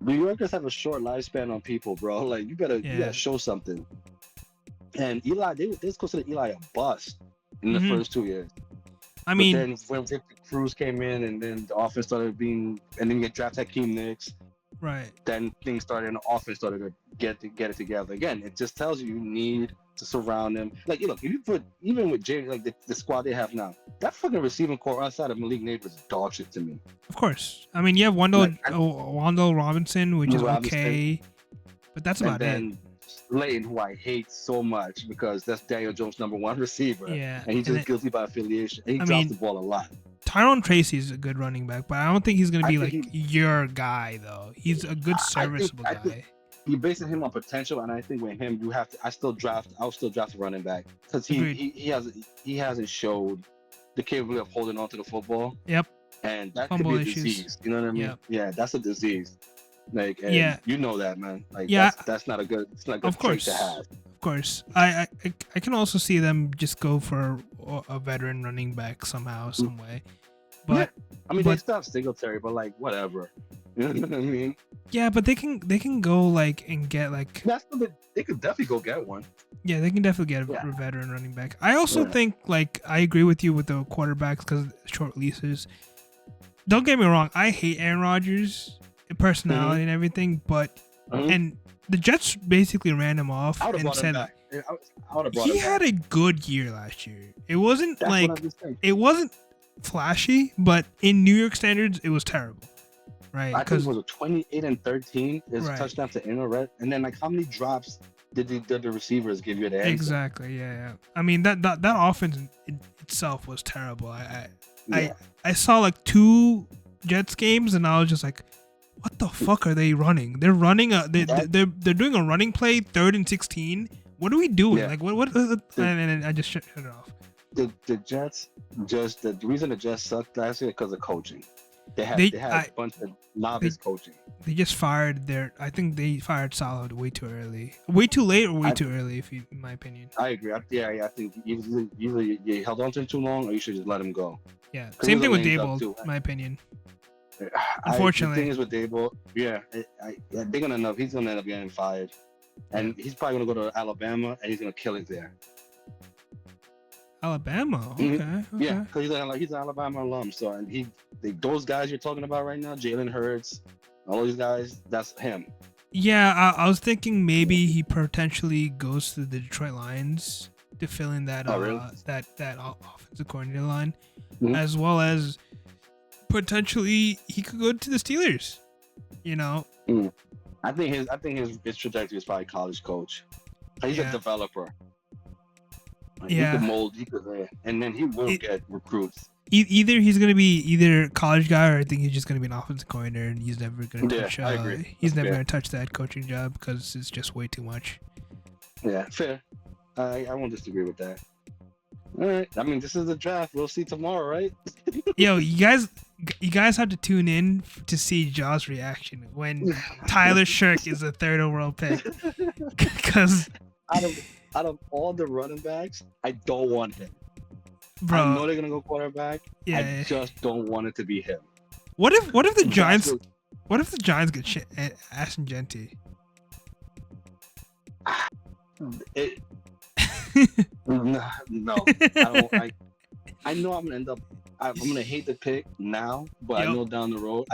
New Yorkers have a short lifespan on people, bro. Like you gotta show something. And Eli, they considered Eli a bust in the first 2 years. I mean, then when Victor Cruz came in, and then the offense started being, and then you get drafted Hakeem Nicks. Right. Then things started, and the offense started to get it together. Again, it just tells you need to surround them. Like, look, if you put, even with Jay, like the squad they have now, that fucking receiving core outside of Malik Neighbors is dog shit to me. Of course. I mean, you have Wandale Robinson, which is okay, but that's about it. Slayton, who I hate so much because that's Daniel Jones' #1 receiver. Yeah. And he's just guilty by affiliation. And he drops the ball a lot. Tyrone Tracy is a good running back, but I don't think he's going to be your guy, though. He's a good serviceable guy. You're basing him on potential, and I think with him, you have to. I'll still draft a running back because he hasn't showed the capability of holding on to the football. Yep. And that could be a disease. You know what I mean? Yep. Yeah, that's a disease. Like, you know that, man. Like, that's not a good. It's not a good trait to have. Of course, I can also see them just go for a veteran running back somehow, some way. But I mean, they stopped Singletary, but like whatever. You know what I mean? Yeah, but they can go like and get like. They could definitely go get one. Yeah, they can definitely get a veteran running back. I also think like I agree with you with the quarterbacks because short leases. Don't get me wrong, I hate Aaron Rodgers' personality and everything, but and. The Jets basically ran him off and said he had a good year last year. It wasn't it wasn't flashy, but in New York standards, it was terrible, right? I think it was a 28-13. It's a touchdown to Inter, and then like how many drops did the receivers give you at the end? Exactly, yeah. I mean that offense itself was terrible. I saw like 2 Jets games, and I was just like, what the fuck are they running? They're running they're doing a running play 3rd and 16. What are we doing? Yeah. Like what? And I just shut it off. The Jets the reason the Jets sucked last year because of coaching. They had a bunch of novice coaching. They just fired I think they fired Saleh way too early, way too late, or way too early. In my opinion. I agree. I think either you held on to him too long, or you should just let him go. Yeah. Same thing with Dable, in my opinion. Unfortunately, the thing is with Dable, they're gonna know he's gonna end up getting fired, and he's probably gonna go to Alabama and he's gonna kill it there. Alabama, okay. Yeah, because he's an Alabama alum. So and those guys you're talking about right now, Jalen Hurts, all these guys, that's him. Yeah, I was thinking maybe he potentially goes to the Detroit Lions to fill in that that offensive coordinator line, as well as. Potentially, he could go to the Steelers. You know, I think his trajectory is probably college coach. He's a developer. He could mold. And then he will get recruits. Either he's gonna be college guy, or I think he's just gonna be an offensive coordinator, and he's never gonna touch. I agree. He's never gonna touch that coaching job because it's just way too much. Yeah, fair. I won't disagree with that. All right. I mean, this is the draft. We'll see tomorrow, right? Yo, you guys have to tune in to see JAH's reaction when Tyler Shirk is the 3rd overall pick. Because out of all the running backs, I don't want him. Bro, I know they're gonna go quarterback. I just don't want it to be him. What if the Giants? What if the Giants get Ashton Genty? It no, I know I'm gonna end up. I'm gonna hate the pick now, but I know down the road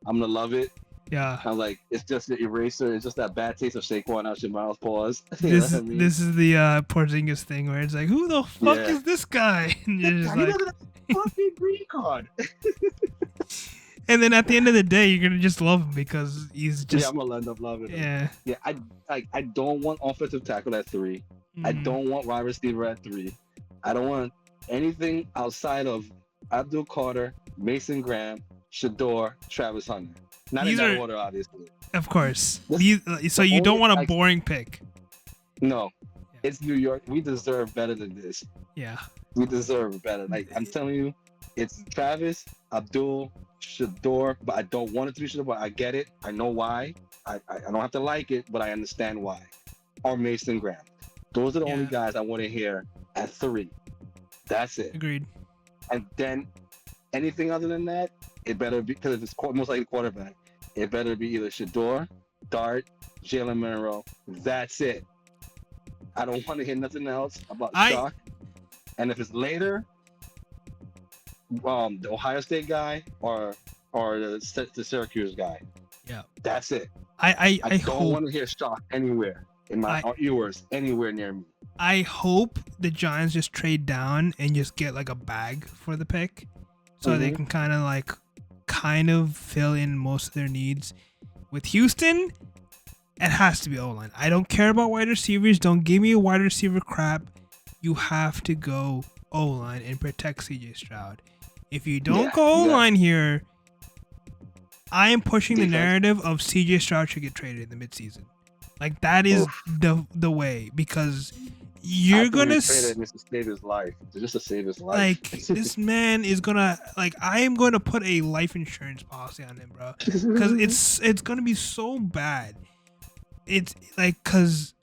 I'm gonna love it. Yeah. I'm like, it's just the eraser. It's just that bad taste of Saquon out your mouth. Pause. This is the Porzingis thing where it's like, who the fuck is this guy? And you're just like, fucking green card. And then at the end of the day, you're gonna just love him because he's just. Yeah, I'm gonna end up loving him. Yeah. Yeah, I don't want offensive tackle at 3. I don't want wide receiver at 3. I don't want anything outside of Abdul Carter, Mason Graham, Shador, Travis Hunter. Not in that order, obviously. Of course. So you don't want a boring pick. No. It's New York. We deserve better than this. Yeah. We deserve better. Like, I'm telling you, it's Travis, Abdul, Shador, but I don't want it to be Shador, but I get it. I know why. I don't have to like it, but I understand why. Or Mason Graham. Those are the only guys I want to hear at 3. That's it. Agreed. And then anything other than that, it better be, because it's most likely quarterback, it better be either Shador, Dart, Jalen Monroe. That's it. I don't want to hear nothing else about Shock. And if it's later, the Ohio State guy or the Syracuse guy. Yeah. That's it. I don't want to hear Shock anywhere in my ears, anywhere near me. I hope the Giants just trade down and just get like a bag for the pick, so they can kind of fill in most of their needs. With Houston, it has to be O-line. I don't care about wide receivers. Don't give me a wide receiver crap. You have to go O-line and protect CJ Stroud. If you don't go O-line here, I am pushing the narrative of CJ Stroud should get traded in the midseason. Like, that is the way, because you're gonna trade it to save his life. Just to save his life. Like, this man is gonna, like, I am going to put a life insurance policy on him, bro, because it's gonna be so bad. It's like, because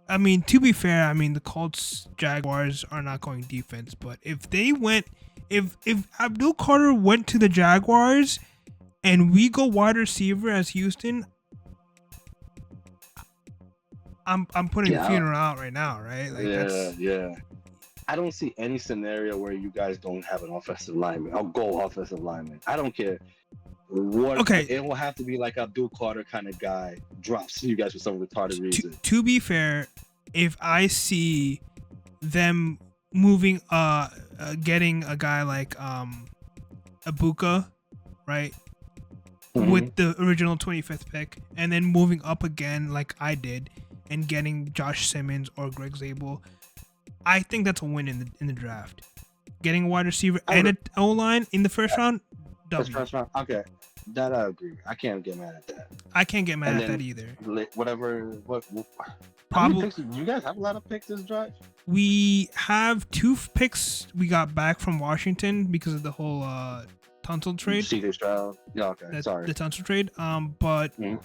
I mean, to be fair, I mean, the Colts Jaguars are not going defense, but if Abdul Carter went to the Jaguars and we go wide receiver as Houston, I'm putting the funeral out right now, right? Like, yeah. I don't see any scenario where you guys don't have an offensive lineman. I'll go offensive lineman. I don't care what. Okay. It will have to be like Abdul Carter kind of guy drops you guys for some retarded reason. To be fair, if I see them moving, getting a guy like Ibuka, right? With the original 25th pick, and then moving up again like I did, and getting Josh Simmons or Greg Zabel, I think that's a win in the draft. Getting a wide receiver and an O-line in the first round, W. First round, okay, that I agree. I can't get mad at that. I can't get mad at that either. Probably. Do you guys have a lot of picks this draft? We have 2 picks we got back from Washington because of the whole Tunsil trade. CJ Stroud. Yeah, okay. Sorry. The Tunsil trade. But I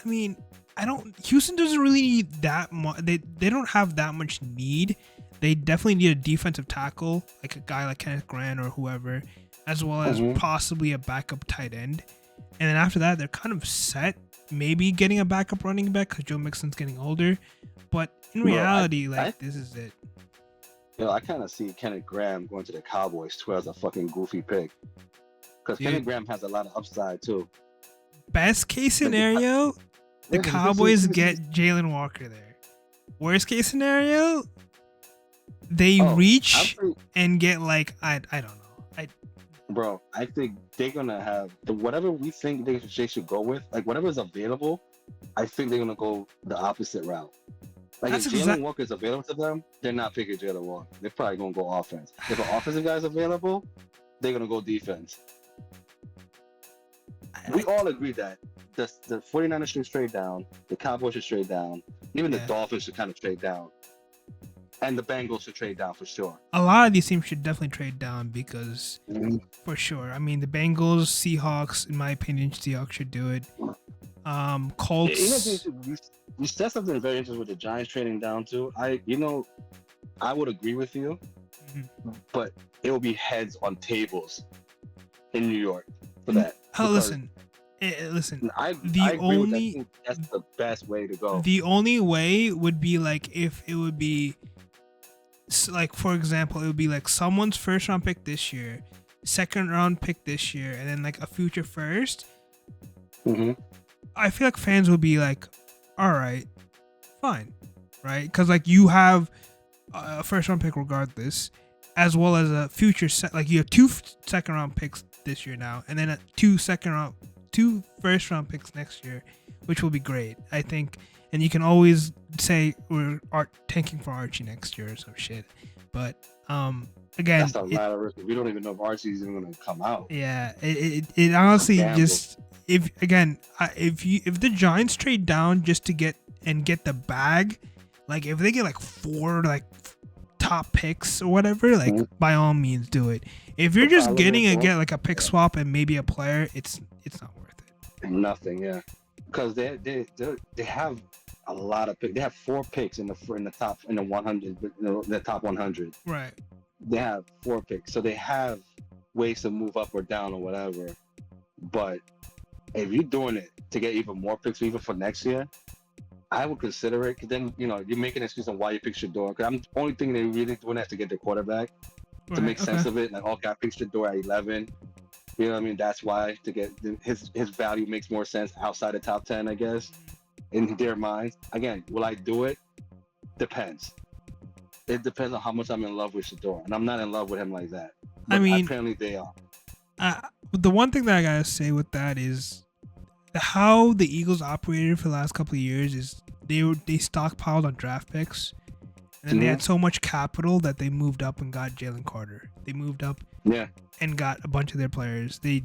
mean, Houston doesn't really need that much. They don't have that much need. They definitely need a defensive tackle, like a guy like Kenneth Grant or whoever, as well as possibly a backup tight end. And then after that, they're kind of set. Maybe getting a backup running back because Joe Mixon's getting older. But in reality, this is it. I kind of see Kenneth Graham going to the Cowboys too as a fucking goofy pick. Because Kenneth Graham has a lot of upside too. Best case scenario, the Cowboys get Jalen Walker there. Worst case scenario, they reach and get like I don't know. Bro, I think they're gonna have whatever we think they should go with, like whatever is available. I think they're gonna go the opposite route. Like if Jalen Walker is available to them, they're not picking Jalen Walker. They're probably gonna go offense. If an offensive guy is available, they're gonna go defense. We all agree that the 49ers should trade down, the Cowboys should trade down, even the Dolphins should kind of trade down, and the Bengals should trade down for sure. A lot of these teams should definitely trade down because, for sure. I mean, the Bengals, Seahawks, in my opinion, Seahawks should do it. Colts. You said something very interesting with the Giants trading down too. I would agree with you, but it will be heads on tables in New York for that. Listen. I The agree with that. I only think that's the best way to go. the only way would be like if it would be like, for example, it would be like someone's first round pick this year, second round pick this year, and then like a future first. I feel like fans would be like, all right, fine, right? Because like you have a first round pick regardless, as well as a future like you have two second round picks this year now, and then two first round picks next year, which will be great, I think. And you can always say we're tanking for Archie next year or some shit. But again, that's a lot of risk. We don't even know if Archie's even going to come out. Yeah, it honestly just if the Giants trade down just to get the bag, like if they get like 4 like top picks or whatever, like by all means do it. If you're just getting like a pick swap and maybe a player, it's not worth it. Nothing, yeah, because they have a lot of picks. They have 4 picks in the top 100, the top 100. Right. They have 4 picks, so they have ways to move up or down or whatever. But if you're doing it to get even more picks, even for next year, I would consider it. Because then you're making an excuse on why you picked Shador. Because I'm the only thing they're really doing that to get their quarterback to make sense of it. Like, okay, I picked Shador at 11. You know what I mean? That's why to get his value makes more sense outside the top 10, I guess. In their minds, again, will I do it? Depends. It depends on how much I'm in love with Shador, and I'm not in love with him like that. But I mean, apparently they are. The one thing that I gotta say with that is how the Eagles operated for the last couple of years is they stockpiled on draft picks, and then they had so much capital that they moved up and got Jalen Carter. They moved up, and got a bunch of their players. They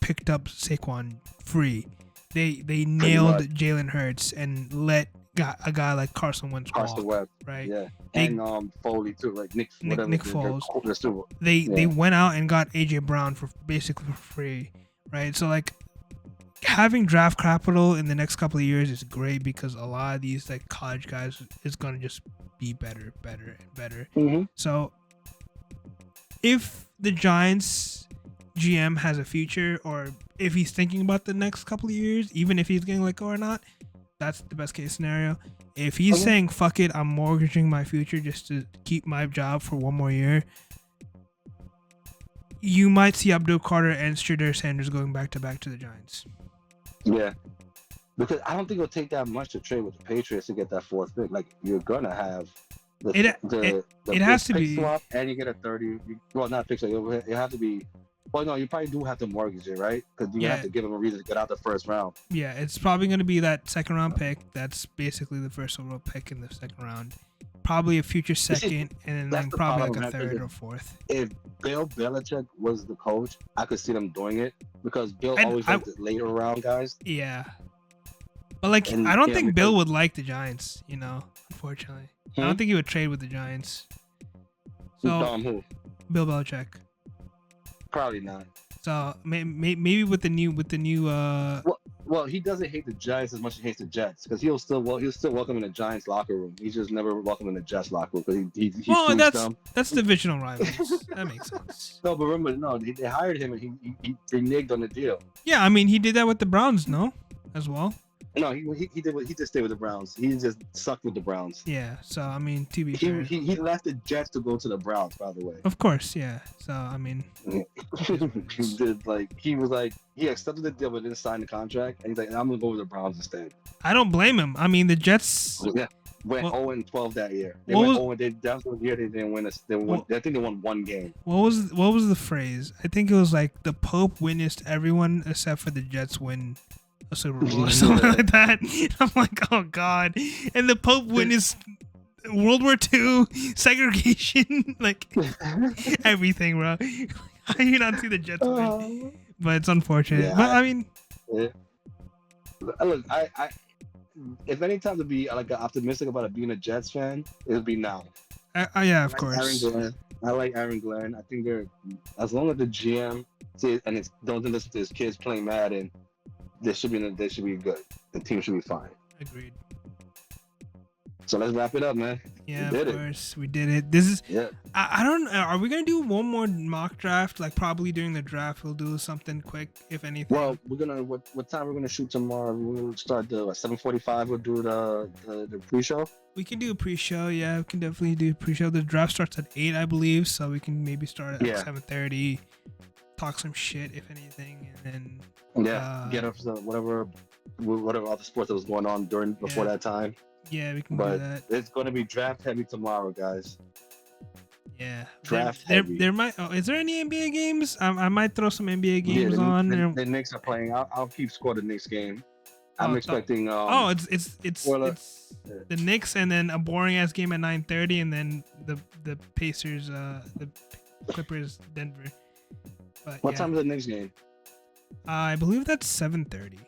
picked up Saquon free. They nailed Jalen Hurts and let a guy like Carson Wentz walk, right? Yeah, and Foley too, like Nick Foles. They went out and got AJ Brown for basically for free, right? So like having draft capital in the next couple of years is great because a lot of these like college guys is gonna just be better and better. So if the Giants GM has a future, or if he's thinking about the next couple of years, even if he's getting let go or not, that's the best case scenario. If he's saying fuck it, I'm mortgaging my future just to keep my job for one more year, you might see Abdul Carter and Shedeur Sanders going back to the Giants. Yeah, because I don't think it'll take that much to trade with the Patriots to get that 4th pick. Like you're gonna have it has to be swap, and you get a 30. Well, not pick swap. It have to be. Well, no, you probably do have to mortgage it, right? Because you have to give them a reason to get out the first round. Yeah, it's probably going to be that second round pick. That's basically the first overall pick in the second round. Probably a future second, and then probably like a third or fourth. If Bill Belichick was the coach, I could see them doing it because Bill always liked the later round guys. Yeah. But like, I don't think Bill would like the Giants, unfortunately. I don't think he would trade with the Giants. So, who? Bill Belichick. Probably not. So maybe with the new. Well, he doesn't hate the Giants as much as he hates the Jets because he'll still welcome in the Giants locker room. He's just never welcome in the Jets locker room because he that's divisional rivals. That makes sense. No, but remember, they hired him and he reneged on the deal. Yeah, I mean he did that with the Browns, as well. No, he did. He just stayed with the Browns. He just sucked with the Browns. Yeah. So I mean, to be fair, he left the Jets to go to the Browns. By the way. Of course, yeah. So I mean, he was like he accepted the deal but didn't sign the contract, and he's like, I'm gonna go with the Browns instead. I don't blame him. I mean, the Jets went 0-12 that year. That was the year they didn't win. I think they won 1 game. What was the phrase? I think it was like the Pope witnessed everyone except for the Jets win a Super Bowl or something like that. I'm like, oh god! And the Pope witnessed World War II, segregation, like everything, bro. How do you not see the Jets win? But it's unfortunate. Yeah, but I mean, look, I if any time to be like optimistic about being a Jets fan, it would be now. Yeah, of course. I like Aaron Glenn. I think they're as long as the GM and don't listen to his kids playing Madden. They should be good. The team should be fine. Agreed. So let's wrap it up, man. Yeah, of course. We did it. This is I don't are we gonna do one more mock draft? Like probably during the draft we'll do something quick, if anything. Well, we're gonna what time we're gonna shoot tomorrow? We'll start the 7:45. We'll do the pre-show. We can do a pre-show, yeah. We can definitely do a pre-show. The draft starts at 8, I believe, so we can maybe start at 7:30, talk some shit, if anything, and then get up whatever other sports that was going on before that time. Yeah, we can do that. It's going to be draft heavy tomorrow, guys. Yeah, draft heavy. There might. Oh, is there any NBA games? I might throw some NBA games on. The Knicks are playing. I'll keep score the Knicks game. I'm expecting. It's the Knicks and then a boring ass game at 9:30, and then the Pacers, the Clippers, Denver. But, what time is the Knicks game? I believe that's 7:30.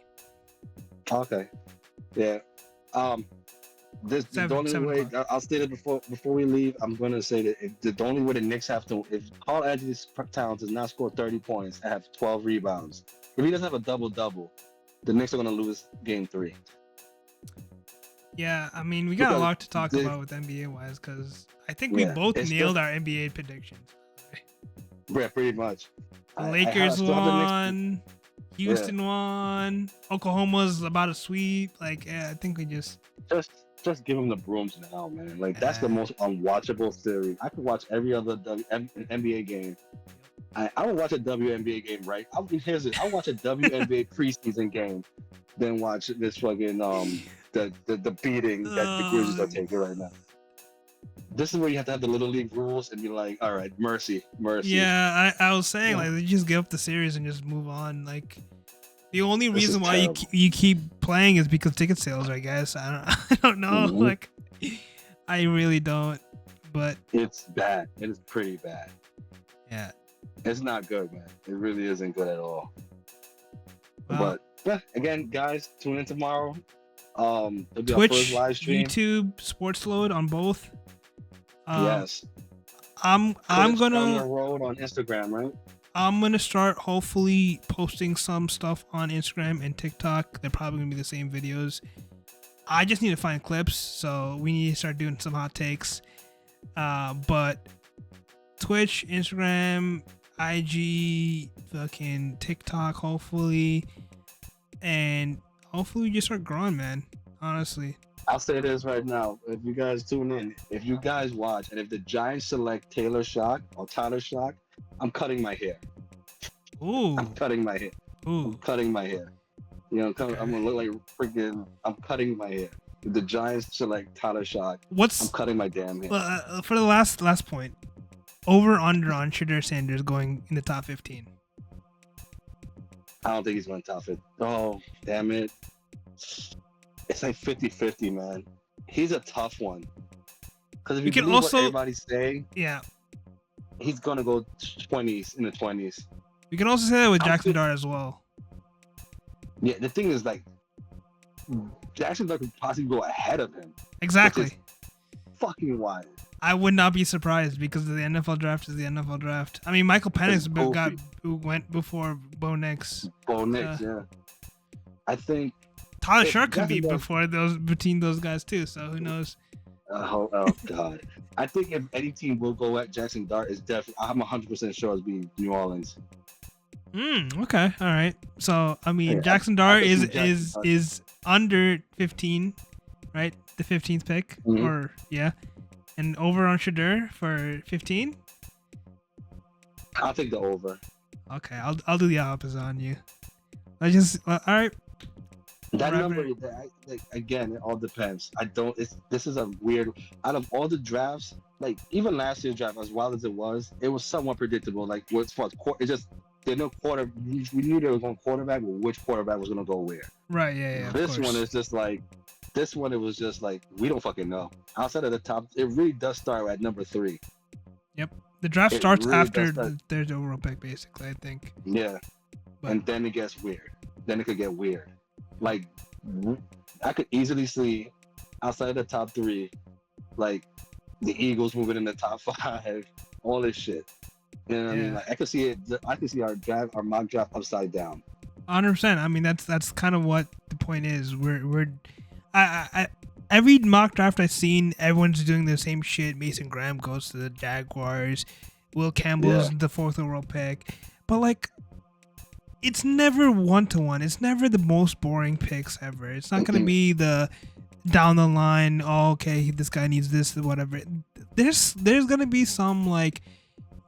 Okay. Yeah. The only way I'll state it before we leave. I'm gonna say that the only way the Knicks have to, if Carl Anthony Towns does not score 30 points and have 12 rebounds, if he doesn't have a double, the Knicks are gonna lose Game 3. Yeah, I mean we got a lot to talk about with NBA wise because I think we both nailed our NBA predictions. Yeah, pretty much. The Lakers won. Houston won. Oklahoma's about to sweep. Like, I think we just give them the brooms now, man. Like, that's the most unwatchable series. I could watch every other NBA game. I would watch a WNBA game, right? I'll watch a WNBA preseason game than watch this fucking the beating that the Grizzlies are taking right now. This is where you have to have the little league rules and be like, all right, mercy. Yeah, I was saying like, you just give up the series and just move on. Like, the only reason why you keep playing is because ticket sales, I guess. I don't know. Mm-hmm. Like, I really don't. But it's bad. It is pretty bad. Yeah, it's not good, man. It really isn't good at all. But again, guys, tune in tomorrow. It'll be Twitch, our first live stream. YouTube, Sportsload on both. Yes. I'm gonna on the road on Instagram, right? I'm gonna start hopefully posting some stuff on Instagram and TikTok. They're probably gonna be the same videos. I just need to find clips, so we need to start doing some hot takes. But Twitch, Instagram, IG, fucking TikTok, hopefully, and hopefully we just start growing, man. Honestly. I'll say this right now. If you guys tune in, if you guys watch, and if the Giants select Tyler Shock, I'm cutting my hair. Ooh. I'm cutting my hair. Ooh. I'm cutting my hair. You know, I'm gonna look like freaking. I'm cutting my hair. If the Giants select Tyler Shock, I'm cutting my damn hair. For the last point, over under on Shedeur Sanders going in the top 15. I don't think he's going top 15. Oh, damn it. It's like 50-50, man. He's a tough one. Because if you believe what everybody's saying, he's going to go 20s, in the 20s. We can also say that with Jackson Dart as well. Yeah, the thing is, like, Jackson Dart could possibly go ahead of him. Exactly. Fucking wild. I would not be surprised because the NFL draft is the NFL draft. I mean, Michael Penix went before Bo Nix. Yeah. I think Tyler Shark could be between those guys too. So who knows? Oh God! I think if any team will go at Jackson Dart, is definitely. I'm 100% sure it's being New Orleans. Okay. All right. So I mean, Jackson Dart is under 15, right? The 15th pick, and over on Shedeur for 15. I'll take the over. Okay, I'll do the opposite on you. All right. That number, again, it all depends. This is a weird. Out of all the drafts, like even last year's draft, as wild as it was somewhat predictable. Like as far as it's just there's no quarter. We knew there was one quarterback, but which quarterback was going to go where? Right. Yeah. This one is just like. This one, it was just like we don't fucking know. Outside of the top, it really does start at number 3. Yep, the draft starts really after there's overall pick, basically. I think. Yeah, and then it gets weird. Then it could get weird. Like, I could easily see outside of the top 3, like the Eagles moving in the top 5, all this shit. You know what I mean? Like, I could see it. I could see our mock draft upside down. 100%. I mean, that's kind of what the point is. every mock draft I've seen, everyone's doing the same shit. Mason Graham goes to the Jaguars. Will Campbell's the 4th overall pick. But like, it's never 1-to-1. It's never the most boring picks ever. It's not gonna be the down the line. Oh, okay, this guy needs this, whatever. There's gonna be some like,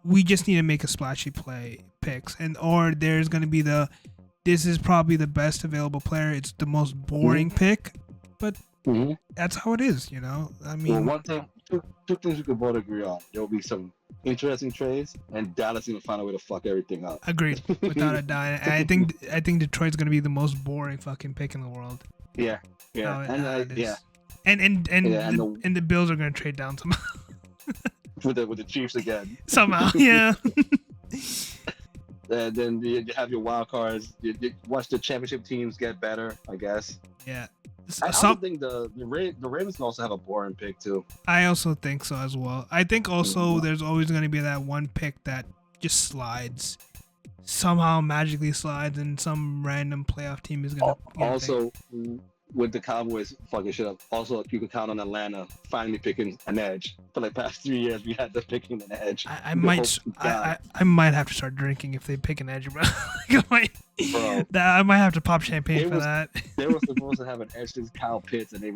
we just need to make a splashy play picks, or there's gonna be this is probably the best available player. It's the most boring pick, but that's how it is, you know. I mean, well, two things we could both agree on. There will be some interesting trades, and Dallas is gonna find a way to fuck everything up. Agreed, without a doubt. And I think Detroit's gonna be the most boring fucking pick in the world. Yeah, and the Bills are gonna trade down somehow. with the Chiefs again. Somehow, yeah. And then you have your wild cards. You watch the championship teams get better, I guess. Yeah. I also think the Ravens can also have a boring pick too. I also think so as well. I think also there's always going to be that one pick that just slides, somehow magically slides, and some random playoff team is going to. Also, with the Cowboys fucking shit up. Also, you can count on Atlanta finally picking an edge. For like past 3 years, we had them picking an edge. I might have to start drinking if they pick an edge, bro. I might have to pop champagne for that. They were supposed to have an edge to Kyle Pitts, and they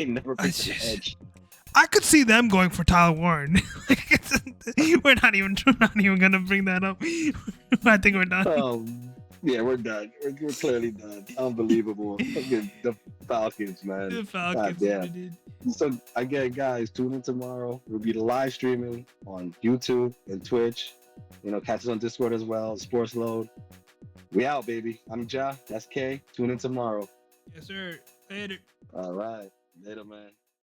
never picked an edge. I could see them going for Tyler Warren. We're not even gonna bring that up. I think we're done. Yeah, we're done. We're clearly done. Unbelievable. The Falcons, man. The Falcons. Yeah. So again, guys, tune in tomorrow. We'll be live streaming on YouTube and Twitch. You know, catch us on Discord as well. Sportsload. We out, baby. I'm JAH. That's K. Tune in tomorrow. Yes, sir. Later. All right. Later, man.